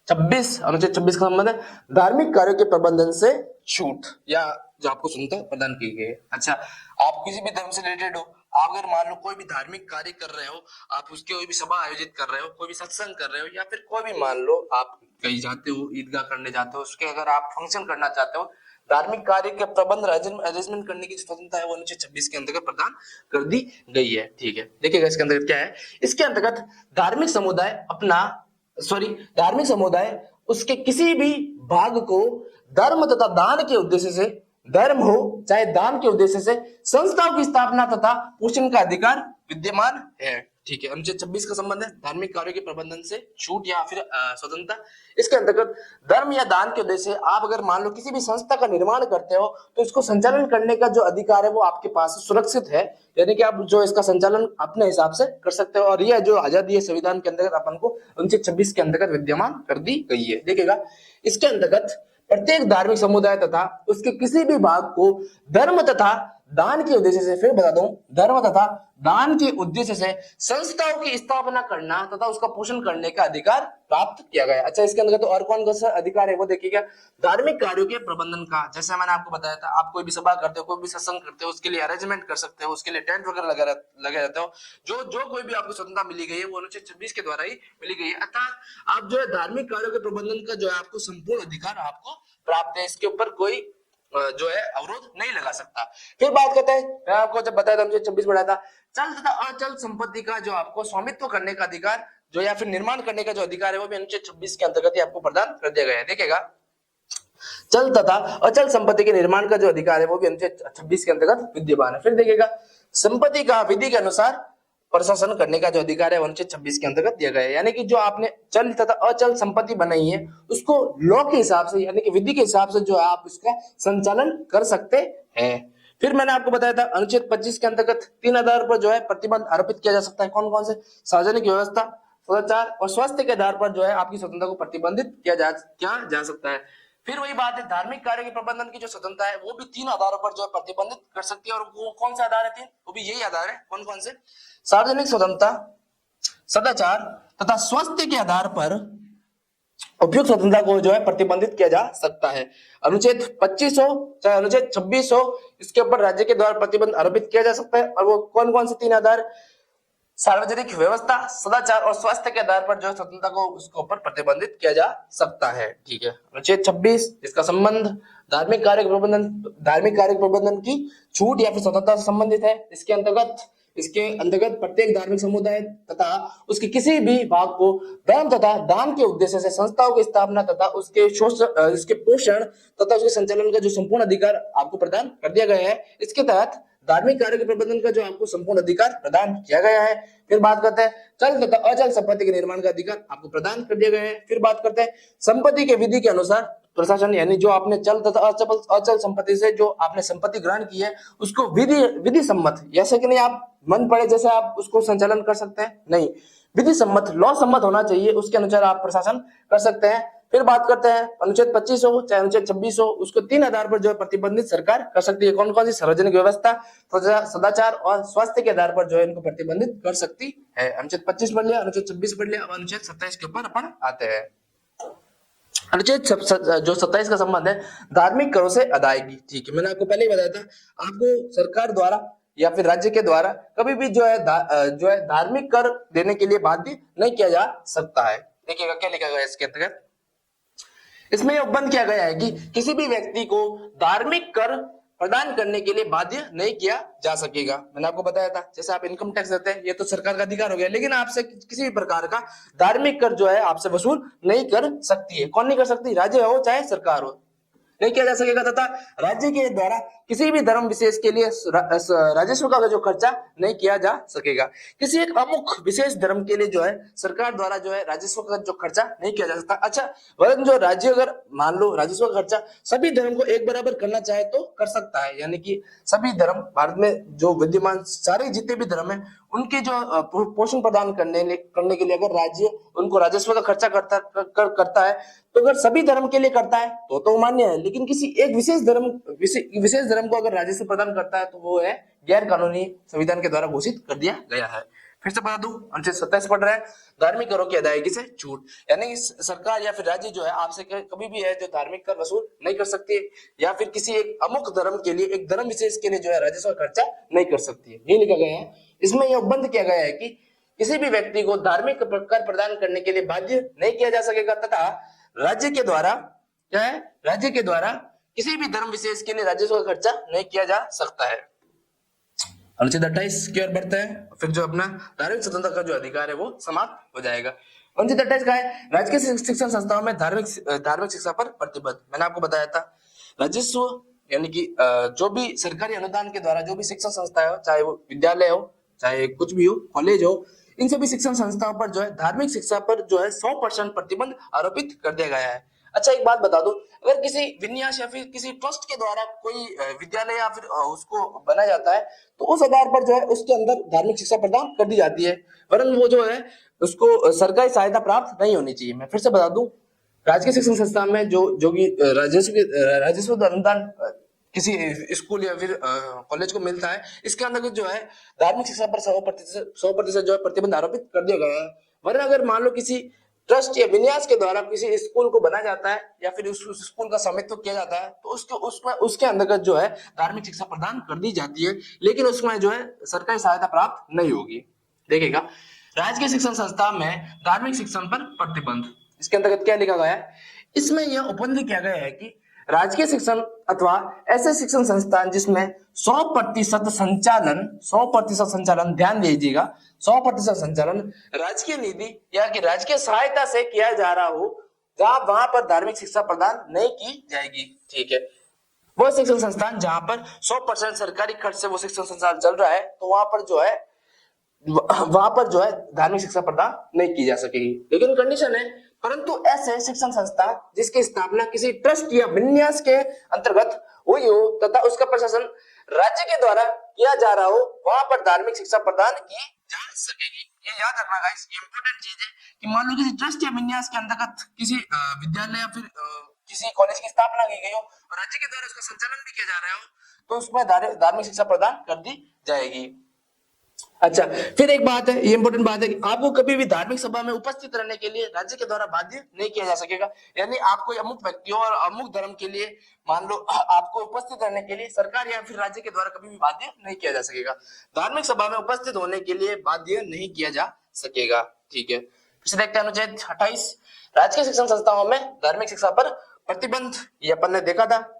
26। अनुच्छेद 26 का संबंध है धार्मिक कार्यों के प्रबंधन से छूट या जो आपको स्वतंत्रता प्रदान की गई है। अच्छा, आप किसी भी धर्म से रिलेटेड हो, आप अगर मान लो कोई भी धार्मिक कार्य कर रहे हो, आप उसके कोई भी सभा आयोजित कर रहे हो, कोई भी सत्संग कर रहे हो, या फिर कोई भी मान लो आप कहीं जाते हो, ईदगाह करने जाते हो, उसके अगर आप फंक्शन करना चाहते हो, धार्मिक कार्य के प्रबंध अरेंजमेंट करने की स्वतंत्रता है वो अनुच्छेद 26 के अंतर्गत प्रदान कर दी गई है। ठीक है, देखिएगा इसके अंतर्गत क्या है। इसके अंतर्गत धार्मिक समुदाय उसके किसी भी भाग को धर्म तथा दान के उद्देश्य से, धर्म हो चाहे दान के उद्देश्य से, संस्थाओं की स्थापना तथा पोषण का अधिकार विद्यमान है। ठीक है, अनुच्छेद 26 का संबंध है धार्मिक कार्यों के प्रबंधन से छूट या फिर स्वतंत्रता। इसके अंतर्गत धर्म या दान के उद्देश्य से आप अगर मान लो किसी भी संस्था का निर्माण करते हो तो इसको संचालन करने का जो अधिकार है वो आपके पास सुरक्षित है, यानी कि आप जो इसका संचालन अपने हिसाब से कर सकते हो, और यह जो आजादी है संविधान के अंतर्गत अपन को अनुच्छेद 26 के अंतर्गत विद्यमान कर दी गई है। देखिएगा इसके अंतर्गत प्रत्येक धार्मिक समुदाय तथा उसके किसी भी भाग को धर्म तथा दान के उद्देश्य से, फिर बता दूं, धर्म तथा दान के उद्देश्य से संस्थाओं की स्थापना करना तथा उसका पोषण करने का अधिकार प्राप्त किया गया। अच्छा, इसके अंतर्गत तो और कौन कौन सा अधिकार है वो देखिएगा। धार्मिक कार्यों के प्रबंधन का, जैसे मैंने आपको बताया था, आप कोई भी सभा करते हो, कोई भी सत्संग करते हो, उसके लिए अरेंजमेंट कर सकते हो, उसके लिए टेंट वगैरह लगे रहते हो, जो कोई भी आपको स्वतंत्रता मिली गई है वो अनुच्छेद 26 के द्वारा ही मिली गई है। अर्थात आप जो है धार्मिक कार्यों के प्रबंधन का जो है आपको संपूर्ण अधिकार आपको प्राप्त है, इसके ऊपर कोई जो है अवरोध नहीं लगा सकता। फिर बात करते हैं, मैं आपको जब बताया था अनुच्छेद 26 पढ़ा था, चल तथा अचल संपत्ति का जो आपको स्वामित्व करने का अधिकार जो या फिर निर्माण करने का जो अधिकार है वो भी अनुच्छेद 26 के अंतर्गत ही आपको प्रदान कर दिया गया है। देखिएगा चल तथा अचल संपत्ति के निर्माण का जो अधिकार है वो भी अनुच्छेद 26 के अंतर्गत विद्यमान है। फिर देखिएगा संपत्ति का विधि के अनुसार प्रशासन करने का जो अधिकार है अनुच्छेद 26 के अंतर्गत दिया गया है, यानी कि जो आपने चल तथा अचल संपत्ति बनाई है उसको लॉ के हिसाब से यानी कि विधि के हिसाब से जो है आप इसका संचालन कर सकते हैं। फिर मैंने आपको बताया था अनुच्छेद 25 के अंतर्गत 3 आधार पर जो है प्रतिबंध आरोपित किया जा सकता है। कौन कौन से? सार्वजनिक व्यवस्था, सदाचार और स्वास्थ्य के आधार पर जो है आपकी स्वतंत्रता को प्रतिबंधित किया जा सकता है। फिर वही बात है, धार्मिक कार्य के प्रबंधन की जो स्वतंत्रता है वो भी 3 आधारों पर जो है प्रतिबंधित कर सकती है, और वो कौन सा आधार है? 3, वो भी यही आधार है। कौन कौन से? सार्वजनिक स्वतंत्रता, सदाचार तथा स्वास्थ्य के आधार पर उपयुक्त स्वतंत्रता को जो है प्रतिबंधित किया जा सकता है। अनुच्छेद 25 हो चाहे अनुच्छेद 26 हो, इसके ऊपर राज्य के द्वारा प्रतिबंध आरोपित किया जा सकता है। और वो कौन कौन से 3 आधार? सार्वजनिक व्यवस्था, सदाचार और स्वास्थ्य के आधार पर जो है स्वतंत्रता को उसके ऊपर प्रतिबंधित किया जा सकता है। ठीक है, अनुच्छेद 26 इसका संबंध धार्मिक कार्य प्रबंधन की छूट या फिर स्वतंत्रता से संबंधित है। इसके अंतर्गत प्रत्येक धार्मिक समुदाय तथा उसके किसी भी भाग को धर्म तथा दान के उद्देश्य से संस्थाओं की स्थापना तथा उसके पोषण तथा उसके संचालन का जो संपूर्ण अधिकार आपको प्रदान कर दिया गया है। इसके तहत धार्मिक कार्य के प्रबंधन का जो आपको संपूर्ण अधिकार प्रदान किया गया है। फिर बात करते हैं चल तथा अचल संपत्ति के निर्माण का अधिकार आपको प्रदान कर दिया गया है। फिर बात करते हैं संपत्ति के विधि के अनुसार प्रशासन, यानी जो आपने चल तथा अचल संपत्ति से जो आपने संपत्ति ग्रहण की है उसको विधि सम्मत, जैसे कि नहीं आप मन पड़े जैसे आप उसको संचालन कर सकते हैं, नहीं, विधि सम्मत, लॉ सम्मत होना चाहिए, उसके अनुसार आप प्रशासन कर सकते हैं। फिर बात करते हैं अनुच्छेद 25 हो चाहे अनुच्छेद 26 हो, उसको 3 आधार पर जो है प्रतिबंधित सरकार कर सकती है। कौन कौन सी? सार्वजनिक व्यवस्था, सदाचार और स्वास्थ्य के आधार पर जो है इनको प्रतिबंधित कर सकती है। अनुच्छेद 25 पढ़ लिया, अनुच्छेद 26 पढ़ लिया, अब अनुच्छेद 27 के ऊपर अपन आते हैं। अनुच्छेद जो 27 का संबंध है धार्मिक करों से अदायगी। ठीक है, मैंने आपको पहले ही बताया था, आपको सरकार द्वारा या फिर राज्य के द्वारा कभी भी जो है धार्मिक कर देने के लिए बाध्य नहीं किया जा सकता है। देखिएगा क्या लिखा गया इसके अंतर्गत, इसमें यह उपबंध किया गया है कि किसी भी व्यक्ति को धार्मिक कर प्रदान करने के लिए बाध्य नहीं किया जा सकेगा। मैंने आपको बताया था, जैसे आप इनकम टैक्स देते हैं, ये तो सरकार का अधिकार हो गया, लेकिन आपसे किसी भी प्रकार का धार्मिक कर जो है आपसे वसूल नहीं कर सकती है। कौन नहीं कर सकती? राज्य हो चाहे सरकार हो, नहीं किया जा सकेगा। तथा राज्य के द्वारा किसी भी धर्म विशेष के लिए राजस्व का जो खर्चा नहीं किया जा सकेगा। किसी एक अमुक विशेष धर्म के लिए जो है सरकार द्वारा जो है राजस्व का जो खर्चा नहीं किया जा सकता। अच्छा, वरन जो राज्य अगर मान लो राजस्व का खर्चा सभी धर्म को एक बराबर करना चाहे तो कर सकता है, यानी कि सभी धर्म भारत में जो विद्यमान सारे जितने भी धर्म है उनके जो पोषण प्रदान करने के लिए अगर राज्य उनको राजस्व का खर्चा करता है, तो अगर सभी धर्म के लिए करता है तो मान्य है, लेकिन किसी एक विशेष धर्म को अगर राजस्व प्रदान करता है तो वो है गैर कानूनी, संविधान के द्वारा घोषित कर दिया गया है। फिर से बता दूं, अनुच्छेद 27 पढ़ रहे हैं, धार्मिक करों की अदायगी से छूट, यानी सरकार या फिर राज्य जो है आपसे कभी भी है जो धार्मिक कर वसूल नहीं कर सकती है, या फिर किसी एक अमुक धर्म के लिए, एक धर्म विशेष के लिए जो है राजस्व का खर्चा नहीं कर सकती है। ये लिखा गया है। इसमें यह उपबंध किया गया है कि किसी भी व्यक्ति को धार्मिक कर प्रदान करने के लिए बाध्य नहीं किया जा सकेगा, तथा राज्य के द्वारा क्या है, राज्य के द्वारा किसी भी धर्म विशेष के लिए राजस्व का खर्चा नहीं किया जा सकता है। अनुच्छेद 28 की ओर बढ़ते हैं, फिर जो अपना धार्मिक स्वतंत्रता का जो अधिकार है वो समाप्त हो जाएगा। अनुच्छेद 28 का है, राज्य के शिक्षण संस्थाओं में धार्मिक शिक्षा पर प्रतिबद्ध। मैंने आपको बताया था, राजस्व यानी कि जो भी सरकारी अनुदान के द्वारा जो भी शिक्षण संस्था हो, चाहे वो विद्यालय हो, चाहे कुछ भी हो, कॉलेज हो, इन सभी शिक्षण संस्थाओं पर जो है धार्मिक शिक्षा पर जो है 100% प्रतिबंध आरोपित कर दिया गया है। अच्छा, एक बात बता दूं, अगर किसी विन्यास या फिर किसी ट्रस्ट के द्वारा कोई विद्यालय या फिर उसको बनाया जाता है, तो उस आधार पर जो है उसके अंदर धार्मिक शिक्षा प्रदान कर दी जाती है, वरन वो जो है उसको सरकारी सहायता प्राप्त नहीं होनी चाहिए। मैं फिर से बता दूं, राजकीय शिक्षण संस्थान में जो भी राजस्व अनुदान किसी स्कूल या फिर कॉलेज को मिलता है, इसके अंदर जो है धार्मिक शिक्षा पर 100% जो है प्रतिबंध आरोपित कर दिया गया है। वरना अगर मान लो किसी ट्रस्ट या विन्यास के द्वारा किसी स्कूल को बनाया जाता है या फिर उस स्कूल का स्वामित्व किया जाता है, तो उसके अंतर्गत जो है धार्मिक शिक्षा प्रदान कर दी जाती है, लेकिन उसमें जो है सरकारी सहायता प्राप्त नहीं होगी। देखिएगा, राजकीय शिक्षण संस्था में धार्मिक शिक्षण पर प्रतिबंध, इसके अंतर्गत क्या लिखा गया है, इसमें यह उपबंध किया गया है कि राजकीय शिक्षण अथवा ऐसे शिक्षण संस्थान जिसमें 100% संचालन, ध्यान दीजिएगा, 100% संचालन राजकीय निधि या कि राजकीय सहायता से किया जा रहा हो, वहां पर धार्मिक शिक्षा प्रदान नहीं की जाएगी। ठीक है, वो शिक्षण संस्थान जहां पर 100% सरकारी खर्च से वो शिक्षण संस्थान चल रहा है, तो वहां पर जो है धार्मिक शिक्षा प्रदान नहीं की जा सकेगी। लेकिन कंडीशन है, परंतु ऐसे शिक्षण संस्था जिसकी स्थापना किसी ट्रस्ट या विन्यास के अंतर्गत हुई हो तथा उसका प्रशासन राज्य के द्वारा किया जा रहा हो, वहां पर धार्मिक शिक्षा प्रदान की जा सकेगी। ये याद रखना गाइस, ये इंपॉर्टेंट चीज है कि मान लो किसी ट्रस्ट या विन्यास के अंतर्गत किसी विद्यालय या फिर किसी कॉलेज की स्थापना की गई हो और राज्य के द्वारा उसका संचालन भी किया जा रहा हो, तो उसमें धार्मिक शिक्षा प्रदान कर दी जाएगी। अच्छा, फिर एक बात है, ये इंपॉर्टेंट बात है कि आपको कभी भी धार्मिक सभा में उपस्थित रहने के लिए राज्य के द्वारा बाध्य नहीं किया जा सकेगा। यानी आपको अमुक व्यक्तियों और अमुक धर्म के लिए मान लो आपको उपस्थित रहने के लिए सरकार या फिर राज्य के द्वारा कभी भी बाध्य नहीं किया जा सकेगा। धार्मिक सभा में उपस्थित होने के लिए बाध्य नहीं किया जा सकेगा। ठीक है, फिर देखते हैं अनुच्छेद 28, राजकीय शिक्षण संस्थाओं में धार्मिक शिक्षा पर प्रतिबंध, ये अपन ने देखा था।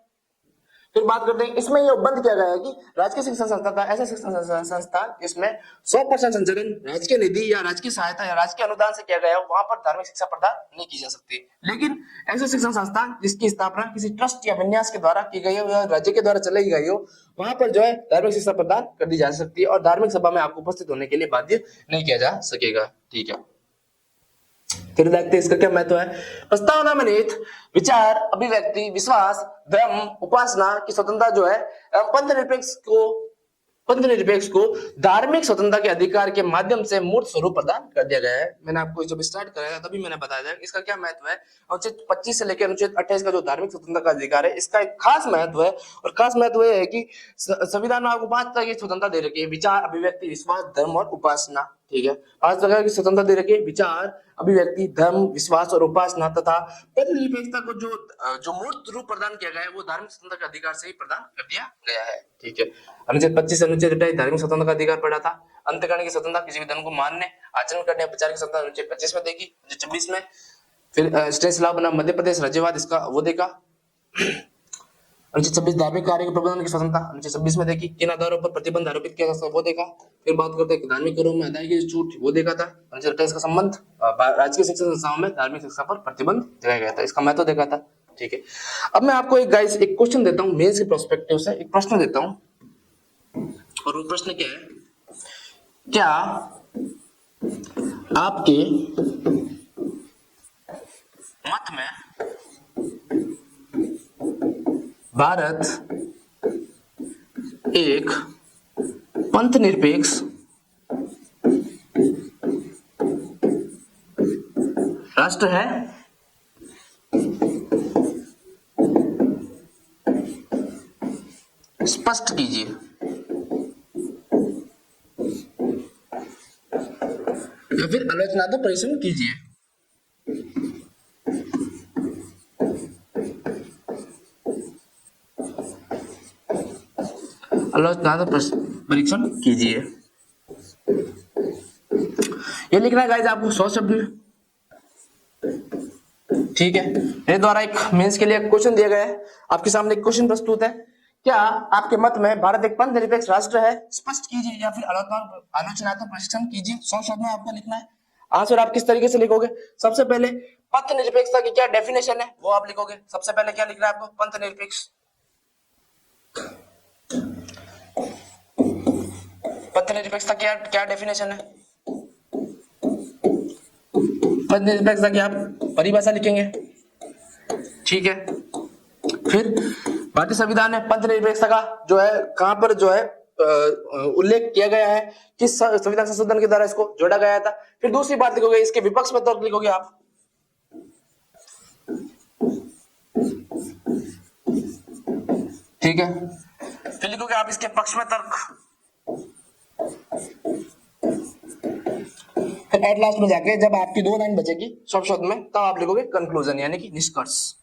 फिर बात करते हैं, इसमें यह बंद किया गया है कि राजकीय शिक्षण संस्था था ऐसा शिक्षण संस्थान जिसमें 100% संचालन राजकीय निधि या राजकीय सहायता या राजकीय अनुदान से किया गया है, वहां पर धार्मिक शिक्षा प्रदान नहीं की जा सकती। लेकिन ऐसे शिक्षण संस्थान जिसकी स्थापना किसी ट्रस्ट या विन्यास के द्वारा की गई हो या राज्य के द्वारा चलाई गई हो, वहां पर जो है धार्मिक शिक्षा प्रदान कर दी जा सकती है और धार्मिक सभा में आपको उपस्थित होने के लिए बाध्य नहीं किया जा सकेगा। ठीक है, फिर देखते हैं इसका क्या महत्व है। प्रस्तावना में निहित विचार, अभिव्यक्ति, विश्वास, धर्म, उपासना की स्वतंत्रता जो है पंथ निरपेक्ष को धार्मिक स्वतंत्रता के अधिकार के माध्यम से मूर्त स्वरूप प्रदान कर दिया गया है। मैंने आपको जब स्टार्ट कराया तभी मैंने बताया था इसका क्या महत्व है। अनुच्छेद 25 से लेकर अनुच्छेद 28 का जो धार्मिक स्वतंत्रता का अधिकार है, इसका एक खास महत्व है और खास महत्व यह है कि संविधान में आपको 5 तरह की स्वतंत्रता दे रखी है, विचार, अभिव्यक्ति, विश्वास, धर्म और उपासना। ठीक है, 5 प्रकार की स्वतंत्रता दे रखी है, विचार, अभिव्यक्ति, धर्म, विश्वास और उपासना, तथा पंथ निरपेक्षता को जो मूर्त रूप प्रदान किया गया है वो धार्मिक स्वतंत्रता के अधिकार से ही प्रदान कर दिया गया है। ठीक है, अनुच्छेद 25 से अनुच्छेद 28 धार्मिक स्वतंत्रता का अधिकार पड़ा था। अंतःकरण की स्वतंत्रता, किसी भी धर्म को मानने, आचरण करने, प्रचार की स्वतंत्रता अनुच्छेद 25 में देखी, 26 में। फिर स्टेट लाभ बना मध्य प्रदेश राज्यवाद, इसका वो देखा। अनुच्छेद 26 धार्मिक कार्य के प्रबंधन की स्वतंत्रता, अनुच्छेद 26 में देखिए किन आधारों पर प्रतिबंध आरोपित किया जा सकता है वो देखा। फिर बात करते हैं धार्मिक करों में अदायगी की छूट, वो देखा था। अनुच्छेद 28 का संबंध राजकीय शिक्षण संस्थाओं में धार्मिक शिक्षा पर प्रतिबंध दिया गया था, इसका महत्व देखा था। ठीक है, अब मैं आपको एक गाइस एक क्वेश्चन देता हूं मेंस के पर्सपेक्टिव से, एक प्रश्न देता हूं, और वो प्रश्न क्या है, क्या आपके मत में भारत एक पंथ निरपेक्ष राष्ट्र है? स्पष्ट कीजिए। या फिर आलोचनात्मक परिश्रम कीजिए। आलोचनात्मक परीक्षण कीजिए, ये लिखना है गाइस आपको 100 शब्द में। ठीक है, मेरे द्वारा एक मेंस के लिए क्वेश्चन दिया गया है, आपके सामने एक क्वेश्चन प्रस्तुत है, क्या आपके मत में भारत एक पंथ निरपेक्ष राष्ट्र है? स्पष्ट कीजिए या फिर आलोचनात्मक परीक्षण कीजिए। 100 शब्द में आपको लिखना है। आंसर आप किस तरीके से लिखोगे? सबसे पहले पंथ निरपेक्षता की क्या डेफिनेशन है वो आप लिखोगे। सबसे पहले क्या लिखना है आपको? पंथ निरपेक्ष। पंथ निरपेक्षता क्या क्या डेफिनेशन है? पंथ निरपेक्षता की आप परिभाषा लिखेंगे। ठीक है, फिर भारतीय संविधान में पंथ निरपेक्षता का जो है कहां पर जो है उल्लेख किया गया है, किस संविधान संशोधन के द्वारा इसको जोड़ा गया था। फिर दूसरी बात लिखोगे, इसके विपक्ष में तर्क लिखोगे आप। ठीक है, फिर लिखोगे आप इसके पक्ष में तर्क। फिर एट लास्ट में जाके जब आपकी 2 लाइन बचेगी सब शब्द में, तब आप लिखोगे कंक्लूजन यानी कि निष्कर्ष।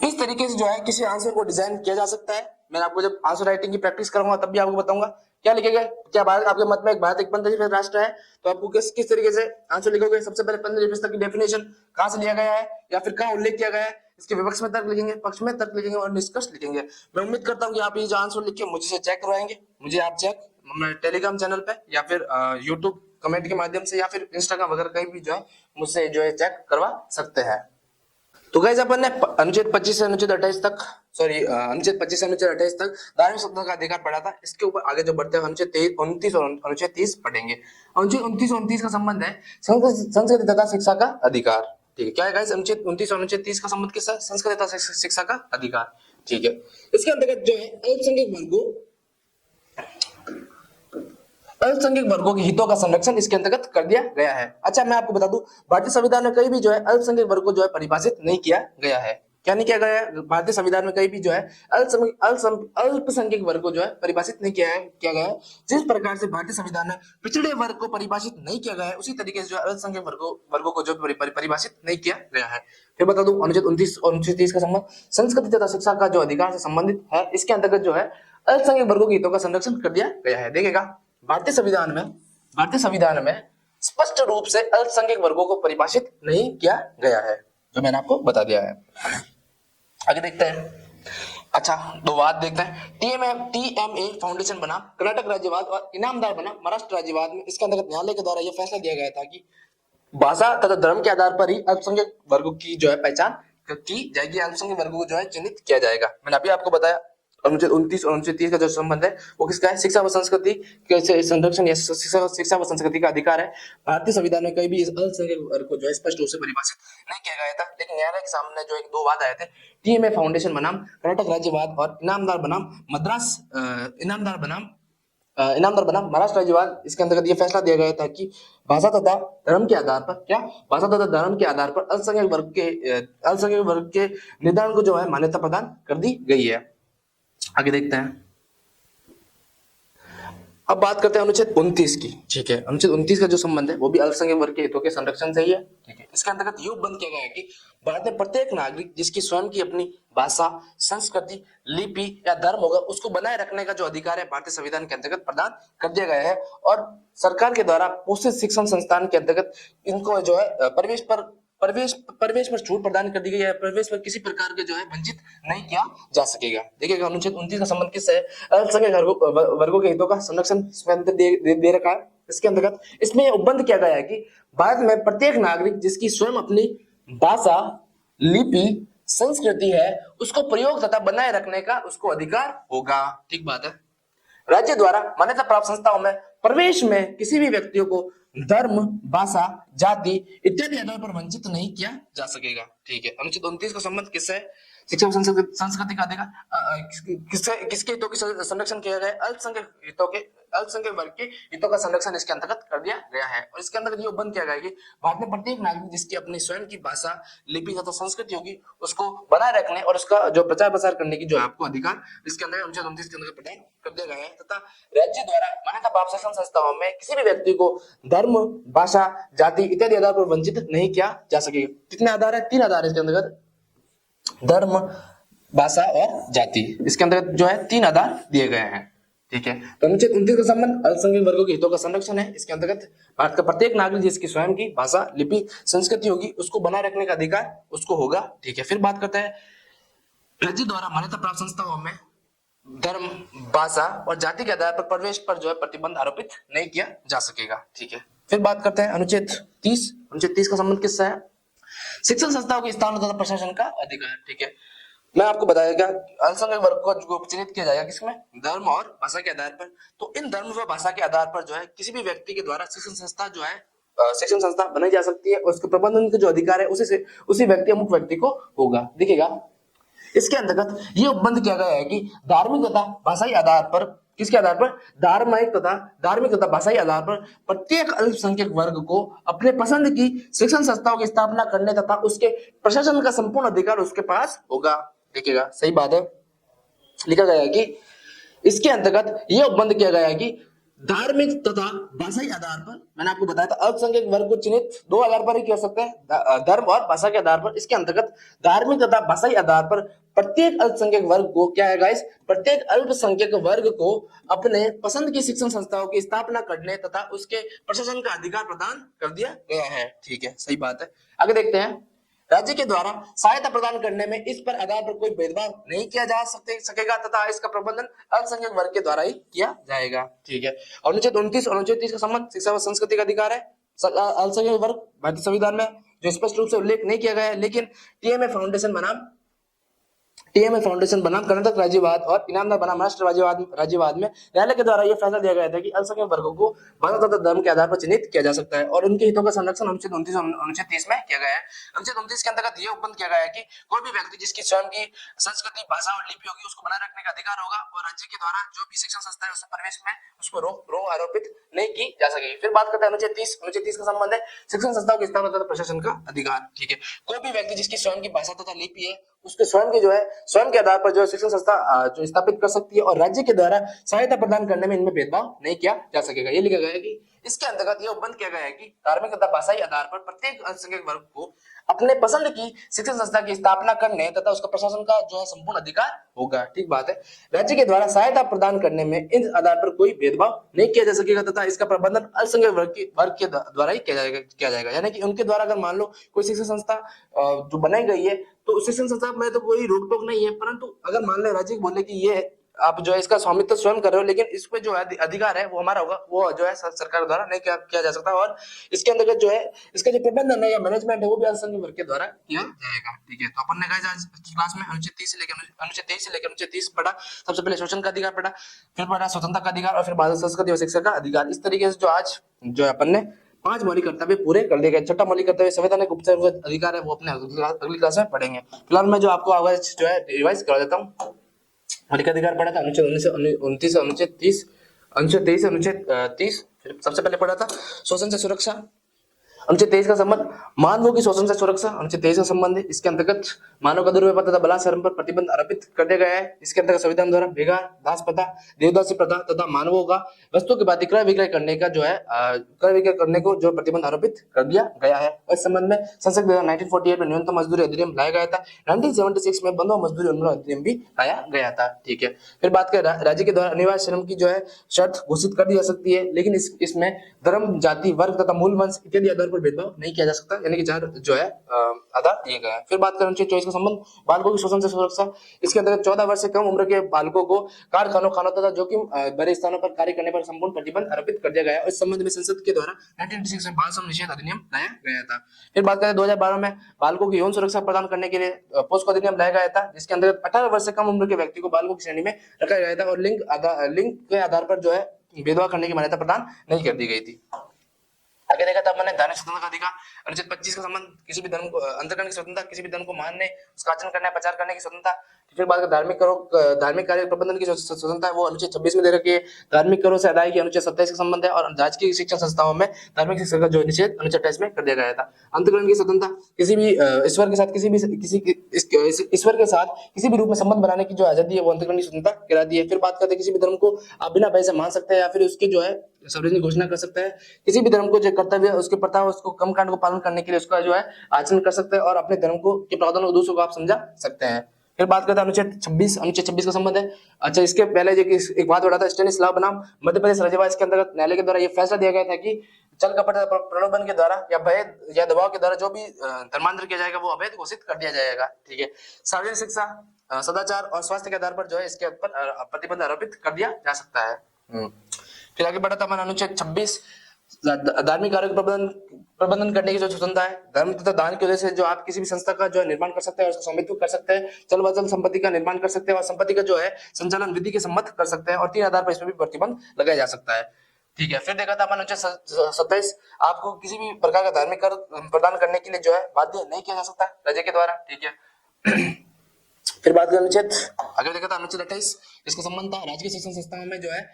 इस तरीके से जो है किसी आंसर को डिजाइन किया जा सकता है। मैं आपको जब आंसर राइटिंग की प्रैक्टिस करूंगा तब भी आपको बताऊंगा क्या लिखेगा। क्या भारत आपके मत में एक भारत एक पंथ निरपेक्ष राष्ट्र है, तो आपको किस तरीके से आंसर लिखोगे। सबसे पहले पंथ निरपेक्षता की डेफिनेशन कहां से लिया गया है या फिर कहां उल्लेख किया गया है, इसके विपक्ष में तर्क लिखेंगे, पक्ष में तर्क लिखेंगे और निष्कर्ष लिखेंगे। मैं उम्मीद करता हूं कि आप ये जो आंसर लिख के मुझे से चेक करवाएंगे। मुझे आप चेक टेलीग्राम चैनल पे या फिर यूट्यूब कमेंट के माध्यम से या फिर इंस्टाग्राम वगैरह कहीं भी जो है मुझसे जो है चेक करवा सकते हैं। तो गाइस अपन ने अनुच्छेद 25 से अनुच्छेद 28 तक अनुच्छेद 25 से अनुच्छेद 28 तक धार्मिक स्वतंत्रता का अधिकार पढ़ा था। इसके ऊपर आगे जो बढ़ते हैं अनुच्छेद 29 और अनुच्छेद 30 पढ़ेंगे। अनुच्छेद 29 और 29 का संबंध है संस्कृति तथा शिक्षा का अधिकार। ठीक है, क्या है गाइस? अनुच्छेद 29 और अनुच्छेद 30 का संबंध किसका है? संस्कृति तथा शिक्षा का अधिकार। ठीक है, इसके अंतर्गत जो है अल्पसंख्यक वर्गों के हितों का संरक्षण इसके अंतर्गत कर दिया गया है। अच्छा, मैं आपको बता दूं भारतीय संविधान में कहीं भी जो है अल्पसंख्यक वर्ग को जो है परिभाषित नहीं किया गया है। क्या नहीं किया गया है? भारतीय संविधान में कहीं भी जो है अल्पसंख्यक वर्ग को जो है परिभाषित नहीं किया गया है। जिस प्रकार से भारतीय संविधान में पिछड़े वर्ग को परिभाषित नहीं किया गया है, उसी तरीके से जो अल्पसंख्यक वर्गों को जो परिभाषित नहीं किया गया है। फिर बता दूं अनुच्छेद 29 और अनुच्छेद 30 का संबंध संस्कृति तथा शिक्षा का जो अधिकार से संबंधित है। इसके अंतर्गत जो है अल्पसंख्यक वर्गों के हितों का संरक्षण कर दिया गया है। देखिएगा, भारतीय संविधान में स्पष्ट रूप से अल्पसंख्यक वर्गों को परिभाषित नहीं किया गया है, जो मैंने आपको बता दिया है। आगे देखते हैं। अच्छा, 2 बात देखते हैं। टीएमए फाउंडेशन बना कर्नाटक राज्यवाद और इनामदार बना महाराष्ट्र राज्यवाद में। इसके अंतर्गत न्यायालय के द्वारा यह फैसला दिया गया था कि भाषा तथा धर्म के आधार पर ही अल्पसंख्यक वर्गों की जो है पहचान की जाएगी, अल्पसंख्यक वर्गों को जो है चिन्हित किया जाएगा। मैंने अभी आपको बताया अनुच्छेद 29 और अनुच्छेद 30 का जो संबंध है वो किसका है? शिक्षा व संस्कृति के संरक्षण या शिक्षा व संस्कृति का अधिकार है। भारतीय संविधान में कहीं भी इस अल्पसंख्यक वर्ग को जो है स्पष्ट रूप से परिभाषित नहीं किया गया था, लेकिन न्यायालय के सामने जो एक 2 वाद आए थे, टीएमए फाउंडेशन बनाम कर्नाटक राज्यवाद और इनामदार बनाम महाराष्ट्र राज्यवाद। इसके अंतर्गत यह फैसला दिया गया था कि भाषा तथा धर्म के आधार पर अल्पसंख्यक वर्ग के निर्धारण को जो है मान्यता प्रदान कर दी गई है। आगे देखते हैं। अब बात करते हैं अनुच्छेद 29 की। ठीक है, अनुच्छेद 29 का जो संबंध है वो भी अल्पसंख्यक वर्ग के हितों के संरक्षण से ही है। ठीक है, इसके अंतर्गत योग बंद किया गया है कि भारत में प्रत्येक नागरिक जिसकी स्वयं की अपनी भाषा, संस्कृति, लिपि या धर्म होगा, उसको बनाए रखने का जो अधिकार है भारतीय संविधान के अंतर्गत प्रदान कर दिया गया है। और सरकार के द्वारा पोषित शिक्षण संस्थान के अंतर्गत इनको जो है प्रवेश प्रवेश पर छूट प्रदान कर दी गई है, प्रवेश पर किसी प्रकार के जो है वंचित नहीं किया जा सकेगा। देखिएगा अनुच्छेद 29 का संबंध किससे है? अल्पसंख्यक वर्गों के हितों का संरक्षण दे रखा है। इसके अंतर्गत इसमें उपबंध किया गया है कि भारत में प्रत्येक नागरिक जिसकी स्वयं अपनी भाषा, लिपि, संस्कृति है, उसको प्रयोग तथा बनाए रखने का उसको अधिकार होगा। ठीक बात है। राज्य द्वारा मान्यता प्राप्त संस्थाओं में प्रवेश में किसी भी व्यक्तियों को धर्म, भाषा, जाति इत्यादि आधार पर वंचित नहीं किया जा सकेगा। ठीक है। अनुच्छेद 29 का संबंध किससे है? शिक्षा संस्कृति का अधिकार किसके किसके हितों की संरक्षण किया गया है? अल्पसंख्यक वर्ग के हितों का संरक्षण इसके अंतर्गत कर दिया गया है। और इसके अंतर्गत ये बंद किया गया है कि भारत में प्रत्येक नागरिक जिसकी अपनी स्वयं की भाषा, लिपि तथा संस्कृति होगी उसको बनाए रखने और उसका जो प्रचार प्रसार करने की जो है आपको अधिकार इसके अंदर अनुच्छेद 29 के अंतर्गत प्रदान कर दिया गया है। तथा राज्य द्वारा मान्यता प्राप्त शिक्षण संस्थाओं में किसी भी व्यक्ति को धर्म, भाषा, जाति इत्यादि आधार पर वंचित नहीं किया जा सकेगा। कितने आधार है? 3 आधार है इसके अंतर्गत, धर्म, भाषा और जाति। इसके अंतर्गत जो है 3 आधार दिए गए हैं। ठीक है। तो अनुच्छेद 29 का संबंध अल्पसंख्यक वर्गों के हितों का संरक्षण है। इसके अंतर्गत भारत का प्रत्येक नागरिक जिसकी स्वयं की भाषा, लिपि, संस्कृति होगी उसको बनाए रखने का अधिकार उसको होगा। ठीक है। फिर बात करते हैं राज्य द्वारा मान्यता प्राप्त संस्थाओं में धर्म, भाषा और जाति के आधार पर प्रवेश पर जो है प्रतिबंध आरोपित नहीं किया जा सकेगा। ठीक है। फिर बात करते हैं अनुच्छेद 30। अनुच्छेद 30 का संबंध किससे है? शिक्षण संस्थाओं के स्थान तथा प्रशासन का अधिकार। ठीक है। मैं आपको बताएगा अल्पसंख्यक वर्ग को चिन्हित किया जाएगा किसमें? धर्म और भाषा के आधार पर। तो इन धर्म व भाषा के आधार पर जो है किसी भी व्यक्ति के द्वारा शिक्षण संस्था जो है शिक्षण संस्था बनाई जा सकती है और उसके प्रबंधन का जो अधिकार है उसी व्यक्ति अमुक व्यक्ति को होगा। देखिएगा इसके अंतर्गत ये उपबंध किया गया है कि धार्मिक तथा भाषाई आधार पर, किसके आधार पर? धार्मिक तथा भाषाई आधार पर प्रत्येक अल्पसंख्यक वर्ग को अपने पसंद की शिक्षण संस्थाओं की स्थापना करने तथा उसके प्रशासन का संपूर्ण अधिकार उसके पास होगा। देखिएगा सही बात है। लिखा गया है कि इसके अंतर्गत यह उपबंध किया गया है कि धार्मिक तथा भाषाई आधार पर, मैंने आपको बताया था अल्पसंख्यक वर्ग को चिन्हित 2 आधार पर ही किया सकते हैं, धर्म और भाषा के आधार पर। इसके अंतर्गत धार्मिक तथा भाषाई आधार पर प्रत्येक अल्पसंख्यक वर्ग को क्या है गाइस? प्रत्येक अल्पसंख्यक वर्ग को अपने पसंद की शिक्षण संस्थाओं की स्थापना करने तथा उसके प्रशासन का अधिकार प्रदान कर दिया गया है। ठीक है, सही बात है। आगे देखते हैं। राज्य के द्वारा सहायता प्रदान करने में इस पर आधार पर कोई भेदभाव नहीं किया जा सकेगा तथा इसका प्रबंधन अल्पसंख्यक वर्ग के द्वारा ही किया जाएगा। ठीक है। और अनुच्छेद 29 और अनुच्छेद 30 का संबंध शिक्षा व संस्कृति का अधिकार है। अल्पसंख्यक वर्ग भारतीय संविधान में जो स्पष्ट रूप से उल्लेख नहीं किया गया है, लेकिन टीएमए फाउंडेशन बनाम कर्नाटक राज्यवाद और इनामदार बनाम राज्यवाद में न्यायालय के द्वारा यह फैसला दिया गया था कि अल्पसंख्यक वर्गों को भाषा तथा धर्म के आधार पर चिन्हित किया जा सकता है और उनके हितों का संरक्षण अनुच्छेद 29 और अनुच्छेद 30 में किया गया है। अनुच्छेद 29 के अंतर्गत यह उपबंध किया गया है कि कोई भी व्यक्ति जिसकी स्वयं की संस्कृति, भाषा और लिपि होगी उसको बनाए रखने का अधिकार होगा और राज्य के द्वारा जो भी शिक्षण संस्था है उससे प्रवेश में उसको रोक आरोपित नहीं की जा सकेगी। फिर बात करते हैं अनुच्छेद 30। अनुच्छेद 30 का संबंध है शिक्षण संस्थाओं के स्थापना तथा प्रशासन का अधिकार। ठीक है। कोई भी व्यक्ति जिसकी स्वयं की भाषा तथा लिपि है उसके स्वयं के जो है स्वयं के आधार पर जो शिक्षण संस्था जो स्थापित कर सकती है और राज्य के द्वारा सहायता प्रदान करने में इनमें भेदभाव नहीं किया जा सकेगा। ये लिखा गया है कि इसके अंतर्गत यह उपबंध किया गया है कि धार्मिक तथा भाषाई आधार पर प्रत्येक अल्पसंख्यक वर्ग को अपने पसंद की शिक्षण संस्था की स्थापना करने तथा उसका प्रशासन का जो है संपूर्ण अधिकार होगा। ठीक बात है। राज्य के द्वारा सहायता प्रदान करने में इन आधार पर कोई भेदभाव नहीं किया जा सकेगा तथा इसका प्रबंधन अल्पसंख्यक वर्ग के द्वारा ही किया जाएगा। यानी कि उनके द्वारा अगर मान लो कोई शिक्षण संस्था जो बनाई गई है तो शिक्षण संस्था में तो कोई रोक टोक नहीं है, परंतु अगर मान ले राज्य बोले कि ये आप जो है इसका स्वामित्व स्वयं कर रहे हो, लेकिन इस पे जो अधिकार है वो हमारा होगा, वो जो है सरकार द्वारा नहीं किया जा सकता और इसके अंतर्गत जो है इसका जो प्रबंधन है या मैनेजमेंट है वो भी अल्पसंख्यक वर्ग के द्वारा किया जाएगा। ठीक है। तो अपन ने कहा आज क्लास में अनुच्छेद 23 से लेकर अनुच्छेद 30 पढ़ा। सबसे पहले शोषण का अधिकार पढ़ा, फिर पढ़ा स्वतंत्रता का अधिकार और फिर भाषा, संस्कृति और शिक्षा का अधिकार। इस तरीके से जो आज जो अपन ने 5 मौलिक कर्तव्य पूरे कर दिए गए। छठा मौलिक कर्तव्य संवैधानिक उपचार अधिकार है वो अपने अगली क्लास में पढ़ेंगे। फिलहाल मैं जो आपको आवाज जो है रिवाइज करा देता हूँ। मौलिक अधिकार पढ़ा था अनुच्छेद 29 अनुच्छेद 30 अनुच्छेद 23 अनुच्छेद 30। फिर सबसे पहले पढ़ा था शोषण से सुरक्षा। अनुच्छेद 23 का संबंध मानवों की शोषण से सुरक्षा। अनुच्छेद 23 का संबंध है इसके अंतर्गत मानव का दुर्व्यवहार तथा बलात्कार पर प्रतिबंध आरोपित कर दिया गया है। इसके अंतर्गत संविधान द्वारा बेगार, दास प्रथा, देवदासी प्रथा तथा मानवों का वस्तु के बाद क्रय विक्रय करने का जो है क्रय विक्रय करने को जो प्रतिबंध आरोपित कर दिया गया है। और इस संबंध में संसद द्वारा 1948 में न्यूनतम मजदूरी अधिनियम लाया गया था। 1976 में बंधुआ मजदूरी उन्मूलन अधिनियम भी लाया गया था। ठीक है। फिर बात करें राज्य के द्वारा अनिवार्य श्रम की जो है शर्त घोषित कर दी जा सकती है, लेकिन इसमें धर्म, जाति, वर्ग तथा मूल वंश इत्यादि आधार पर भेदभाव नहीं किया जा सकता, यानी कि 4 जो है आधार दिए गए हैं। फिर बात करें अनुच्छेद 24 का संबंध बालकों की शोषण से सुरक्षा। इसके अंतर्गत 14 वर्ष से कम उम्र के बालकों को कारखानों, खानों तथा जोखिम भरे स्थानों पर कार्य करने पर संपूर्ण प्रतिबंध आरोपित कर दिया गया है। इस संबंध में संसद के द्वारा 1986 में बाल श्रम निषेध अधिनियम लाया गया था। फिर बात करें 2012 में बालकों की यौन सुरक्षा प्रदान करने के लिए पोस्को अधिनियम लाया गया था, जिसके अंतर्गत 18 वर्ष से कम उम्र के व्यक्ति को बालकों की श्रेणी में रखा गया था और लिंग के आधार पर जो है भेदभाव करने की मान्यता प्रदान नहीं कर दी गई थी। आगे देखा था मैंने धार्मिक स्वतंत्रता का अधिकार, अनुच्छेद 25 का संबंध किसी भी धर्म को अंतकरण की स्वतंत्रता, किसी भी धर्म को मानने, उसका आचरण करने, प्रचार करने की स्वतंत्रता। फिर बात धार्मिक कार्य प्रबंधन की स्वतंत्रता है वो अनुच्छेद 26 में दे रखी है। धार्मिक करों से अदायगी अनुच्छेद 27 का संबंध है और राजकीय शिक्षण संस्थाओं में धार्मिक शिक्षा का जो निषेध अनुच्छेद 28 में कर दिया गया था। अंतकरण की स्वतंत्रता, किसी भी ईश्वर के साथ किसी भी रूप में संबंध बनाने की जो आजादी है वो अंतकरण की स्वतंत्रता कहलाती है। फिर बात करते हैं किसी भी धर्म को आप बिना भय से मान सकते हैं या फिर उसकी जो है सार्वजनिक घोषणा कर सकते हैं। किसी भी धर्म को जो कर्तव्य है उसके प्रथा उसको कर्मकांड को पालन करने के लिए उसका जो है आचरण कर सकते हैं और अपने धर्म को के प्रावधानों को दूसरों को आप समझा सकते हैं। फिर बात करते हैं अनुच्छेद 26 का संबंध है। अच्छा, इसके पहले जो एक बात उठा था स्टेनिस्लाव बनाम मध्य प्रदेश राज्यपाल, इसके अंतर्गत न्यायालय के द्वारा ये फैसला दिया गया था कि चल कपट प्रलोभन के द्वारा या भय या दबाव के द्वारा जो भी धर्मांतर किया जाएगा वो अवैध घोषित कर दिया जाएगा। ठीक है, सार्वजनिक शिक्षा, सदाचार और स्वास्थ्य के आधार पर जो है इसके ऊपर प्रतिबंध आरोपित कर दिया जा सकता है। फिर आगे बढ़ा था मैंने अनुच्छेद 26 धार्मिक कार्य प्रबंधन करने की जो स्वतंत्रता है। धर्म तथा दान की वजह से जो आप किसी भी संस्था का जो है निर्माण कर सकते हैं और उसका स्वामित्व कर सकते हैं, चल वचल संपत्ति का निर्माण कर सकते हैं और संपत्ति का जो है संचालन विधि के सम्मत कर सकते हैं और 3 आधार पर इसमें भी प्रतिबंध लगाया जा सकता है। ठीक है, फिर देखा था अपन अनुच्छेद 27 आपको किसी भी प्रकार का धार्मिक कर प्रदान करने के लिए जो है बाध्य नहीं किया जा सकता राज्य के द्वारा। ठीक है, फिर बात करें अनुच्छेद आगे देखा था अनुच्छेद 28, इसका संबंध था राजकीय शिक्षण संस्थाओं में जो है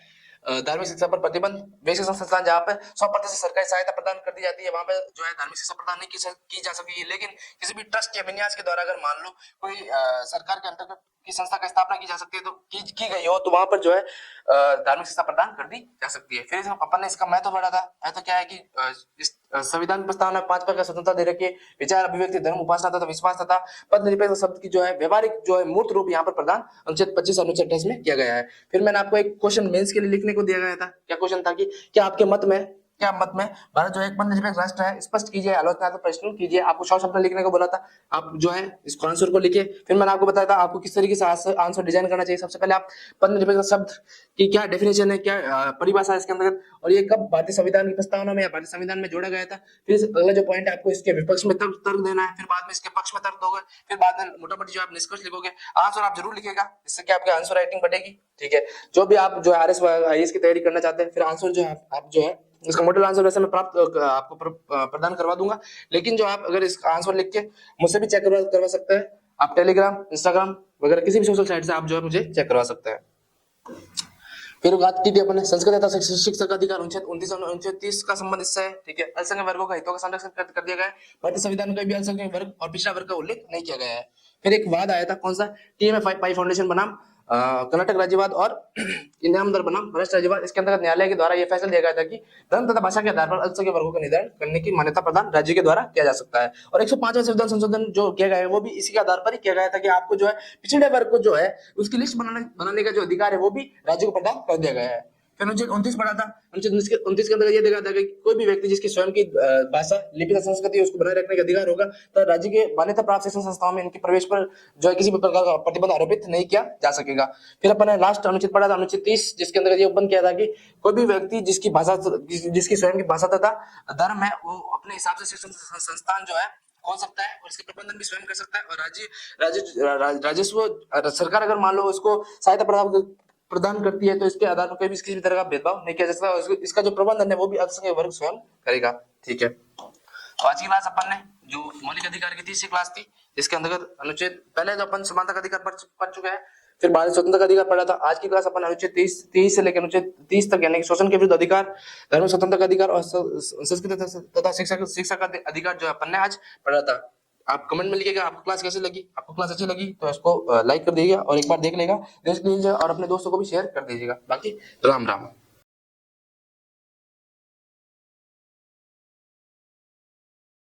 धार्मिक शिक्षा पर प्रतिबंध। वे शिक्षण संस्थान जहाँ पर 100% सरकारी सहायता प्रदान कर दी जाती है वहां पर जो है धार्मिक शिक्षा प्रदान नहीं की जा सकेगी, लेकिन किसी भी ट्रस्ट या विन्यास के द्वारा अगर मान लो कोई सरकार के अंतर्गत की संस्था का स्थापना की जा सकती है तो की गई हो तो वहां पर जो है धार्मिक शिक्षा प्रदान कर दी जा सकती है। फिर अपन ने इसका महत्व बढ़ा था। महत्व क्या है कि इस संविधान प्रस्तावना में 5 प्रकार की स्वतंत्रता दे रखी है, विचार, अभिव्यक्ति, धर्म, उपासना तथा विश्वास तथा पद निरपेक्ष शब्द की जो है व्यवहारिक जो है मूर्त रूप यहाँ पर प्रदान अनुच्छेद 25 अनुच्छेद 28 में किया गया है। फिर मैंने आपको एक क्वेश्चन मेंस के लिए लिखने को दिया गया था। क्या क्वेश्चन था कि क्या मत में भारत जो है एक निरपेक्ष राष्ट्र है, स्पष्ट कीजिए, आलोचनात्मक प्रश्न कीजिए। आपको 100 शब्द लिखने को बोला था, आप जो है इसको आंसर को लिखिए। फिर मैंने आपको बताया था आपको किस तरीके से आंसर डिजाइन करना चाहिए। सबसे पहले आप पद निरपेक्ष शब्द की क्या डेफिनेशन है, क्या परिभाषा है इसके अंतर्गत और ये कब भारतीय संविधान की प्रस्तावना में या भारतीय संविधान में जोड़ा गया था। फिर अगला जो पॉइंट है आपको इसके विपक्ष में तर्क देना है, फिर बाद में इसके पक्ष में तर्क दोगे, फिर बाद में मोटामोटी जो आप निष्कर्ष लिखोगे। आंसर आप जरूर लिखेगा, इससे क्या आपकी आंसर राइटिंग बढ़ेगी। ठीक है, जो भी आप जो आरएस आईएएस की तैयारी करना चाहते हैं, फिर आंसर जो है आप जो है इसका मॉडल आंसर वैसे मैं आपको प्रदान करवा दूंगा, लेकिन जो आप अगर इसका आंसर लिख के मुझसे भी चेक करवा सकते हैं। आप टेलीग्राम, इंस्टाग्राम वगैरह किसी भी सोशल साइट से आप जो है मुझे चेक करवा सकते हैं। फिर बात की थी अपने संस्कृत तथा शिक्षा का अधिकार अनुच्छेद 29 और अनुच्छेद 30 का संबंध इससे है। ठीक है, अल्पसंख्यक वर्गों का हितों का संरक्षण कर दिया गया है। भारतीय संविधान में भी अल्पसंख्यक वर्ग और पिछड़ा वर्ग का उल्लेख नहीं किया गया है। फिर एक वाद आया था, कौन सा, टीएमए पाई फाउंडेशन बनाम कर्नाटक राज्यवाद और इनामदार बनाम महाराष्ट्र राज्यवाद। इसके अंतर्गत न्यायालय के द्वारा यह फैसला दिया गया था कि धर्म तथा भाषा के आधार पर अल्पसंख्यक वर्गों का निर्धारण करने की मान्यता प्रदान राज्य के द्वारा किया जा सकता है। और 105वां संविधान संशोधन जो किया गया है वो भी इसी के आधार पर ही किया गया था कि आपको जो है पिछड़े वर्ग को जो है उसकी लिस्ट बनाने का जो अधिकार है वो भी राज्य को प्रदान कर दिया गया है। फिर अनुच्छेद 29 पढ़ा था। अनुच्छेद 29 के अंदर यह देखा था कि कोई भी व्यक्ति जिसकी स्वयं की भाषा, लिपि तथा संस्कृति उसको बनाए रखने का अधिकार होगा तो राज्य के मान्यता प्राप्त शिक्षण संस्थाओं में इनके प्रवेश पर जो है किसी भी प्रकार का प्रतिबंध आरोपित नहीं किया जा सकेगा। फिर अपन ने लास्ट अनुच्छेद पढ़ा था अनुच्छेद 30, जिसके अंदर यह बंद किया था कि कोई भी व्यक्ति जिसकी स्वयं की भाषा तथा धर्म है वो अपने हिसाब से शिक्षण संस्थान जो है खोल सकता है और इसके प्रबंधन भी स्वयं कर सकता है। और राजस्व सरकार अगर मान लो उसको सहायता प्रदान करती है तो इसके आधार पर कोई भी किसी भी तरह का भेदभाव नहीं किया जा सकता और इसका जो प्रबंधन है वो भी अल्पसंख्यक वर्ग स्वयं करेगा। ठीक है, तो आज की क्लास अपन ने जो मौलिक अधिकार की 30वीं क्लास थी, इसके अंतर्गत अनुच्छेद पहले जो अपन समानता का अधिकार पढ़ चुके हैं, फिर भारतीय स्वतंत्रता का अधिकार पढ़ा था। आज की क्लास अपन अनुच्छेद 30 से लेकर अनुच्छेद 30 तक यानी कि शोषण के विरुद्ध अधिकार, धर्म स्वतंत्रता का अधिकार और संस्कृति तथा शिक्षा का अधिकार जो अपन ने आज पढ़ा था। आप कमेंट में लिखिएगा आपको क्लास कैसी लगी। आपको क्लास अच्छी लगी तो इसको लाइक कर दीजिएगा और एक बार देख लीजिएगा और अपने दोस्तों को भी शेयर कर दीजिएगा। बाकी राम राम।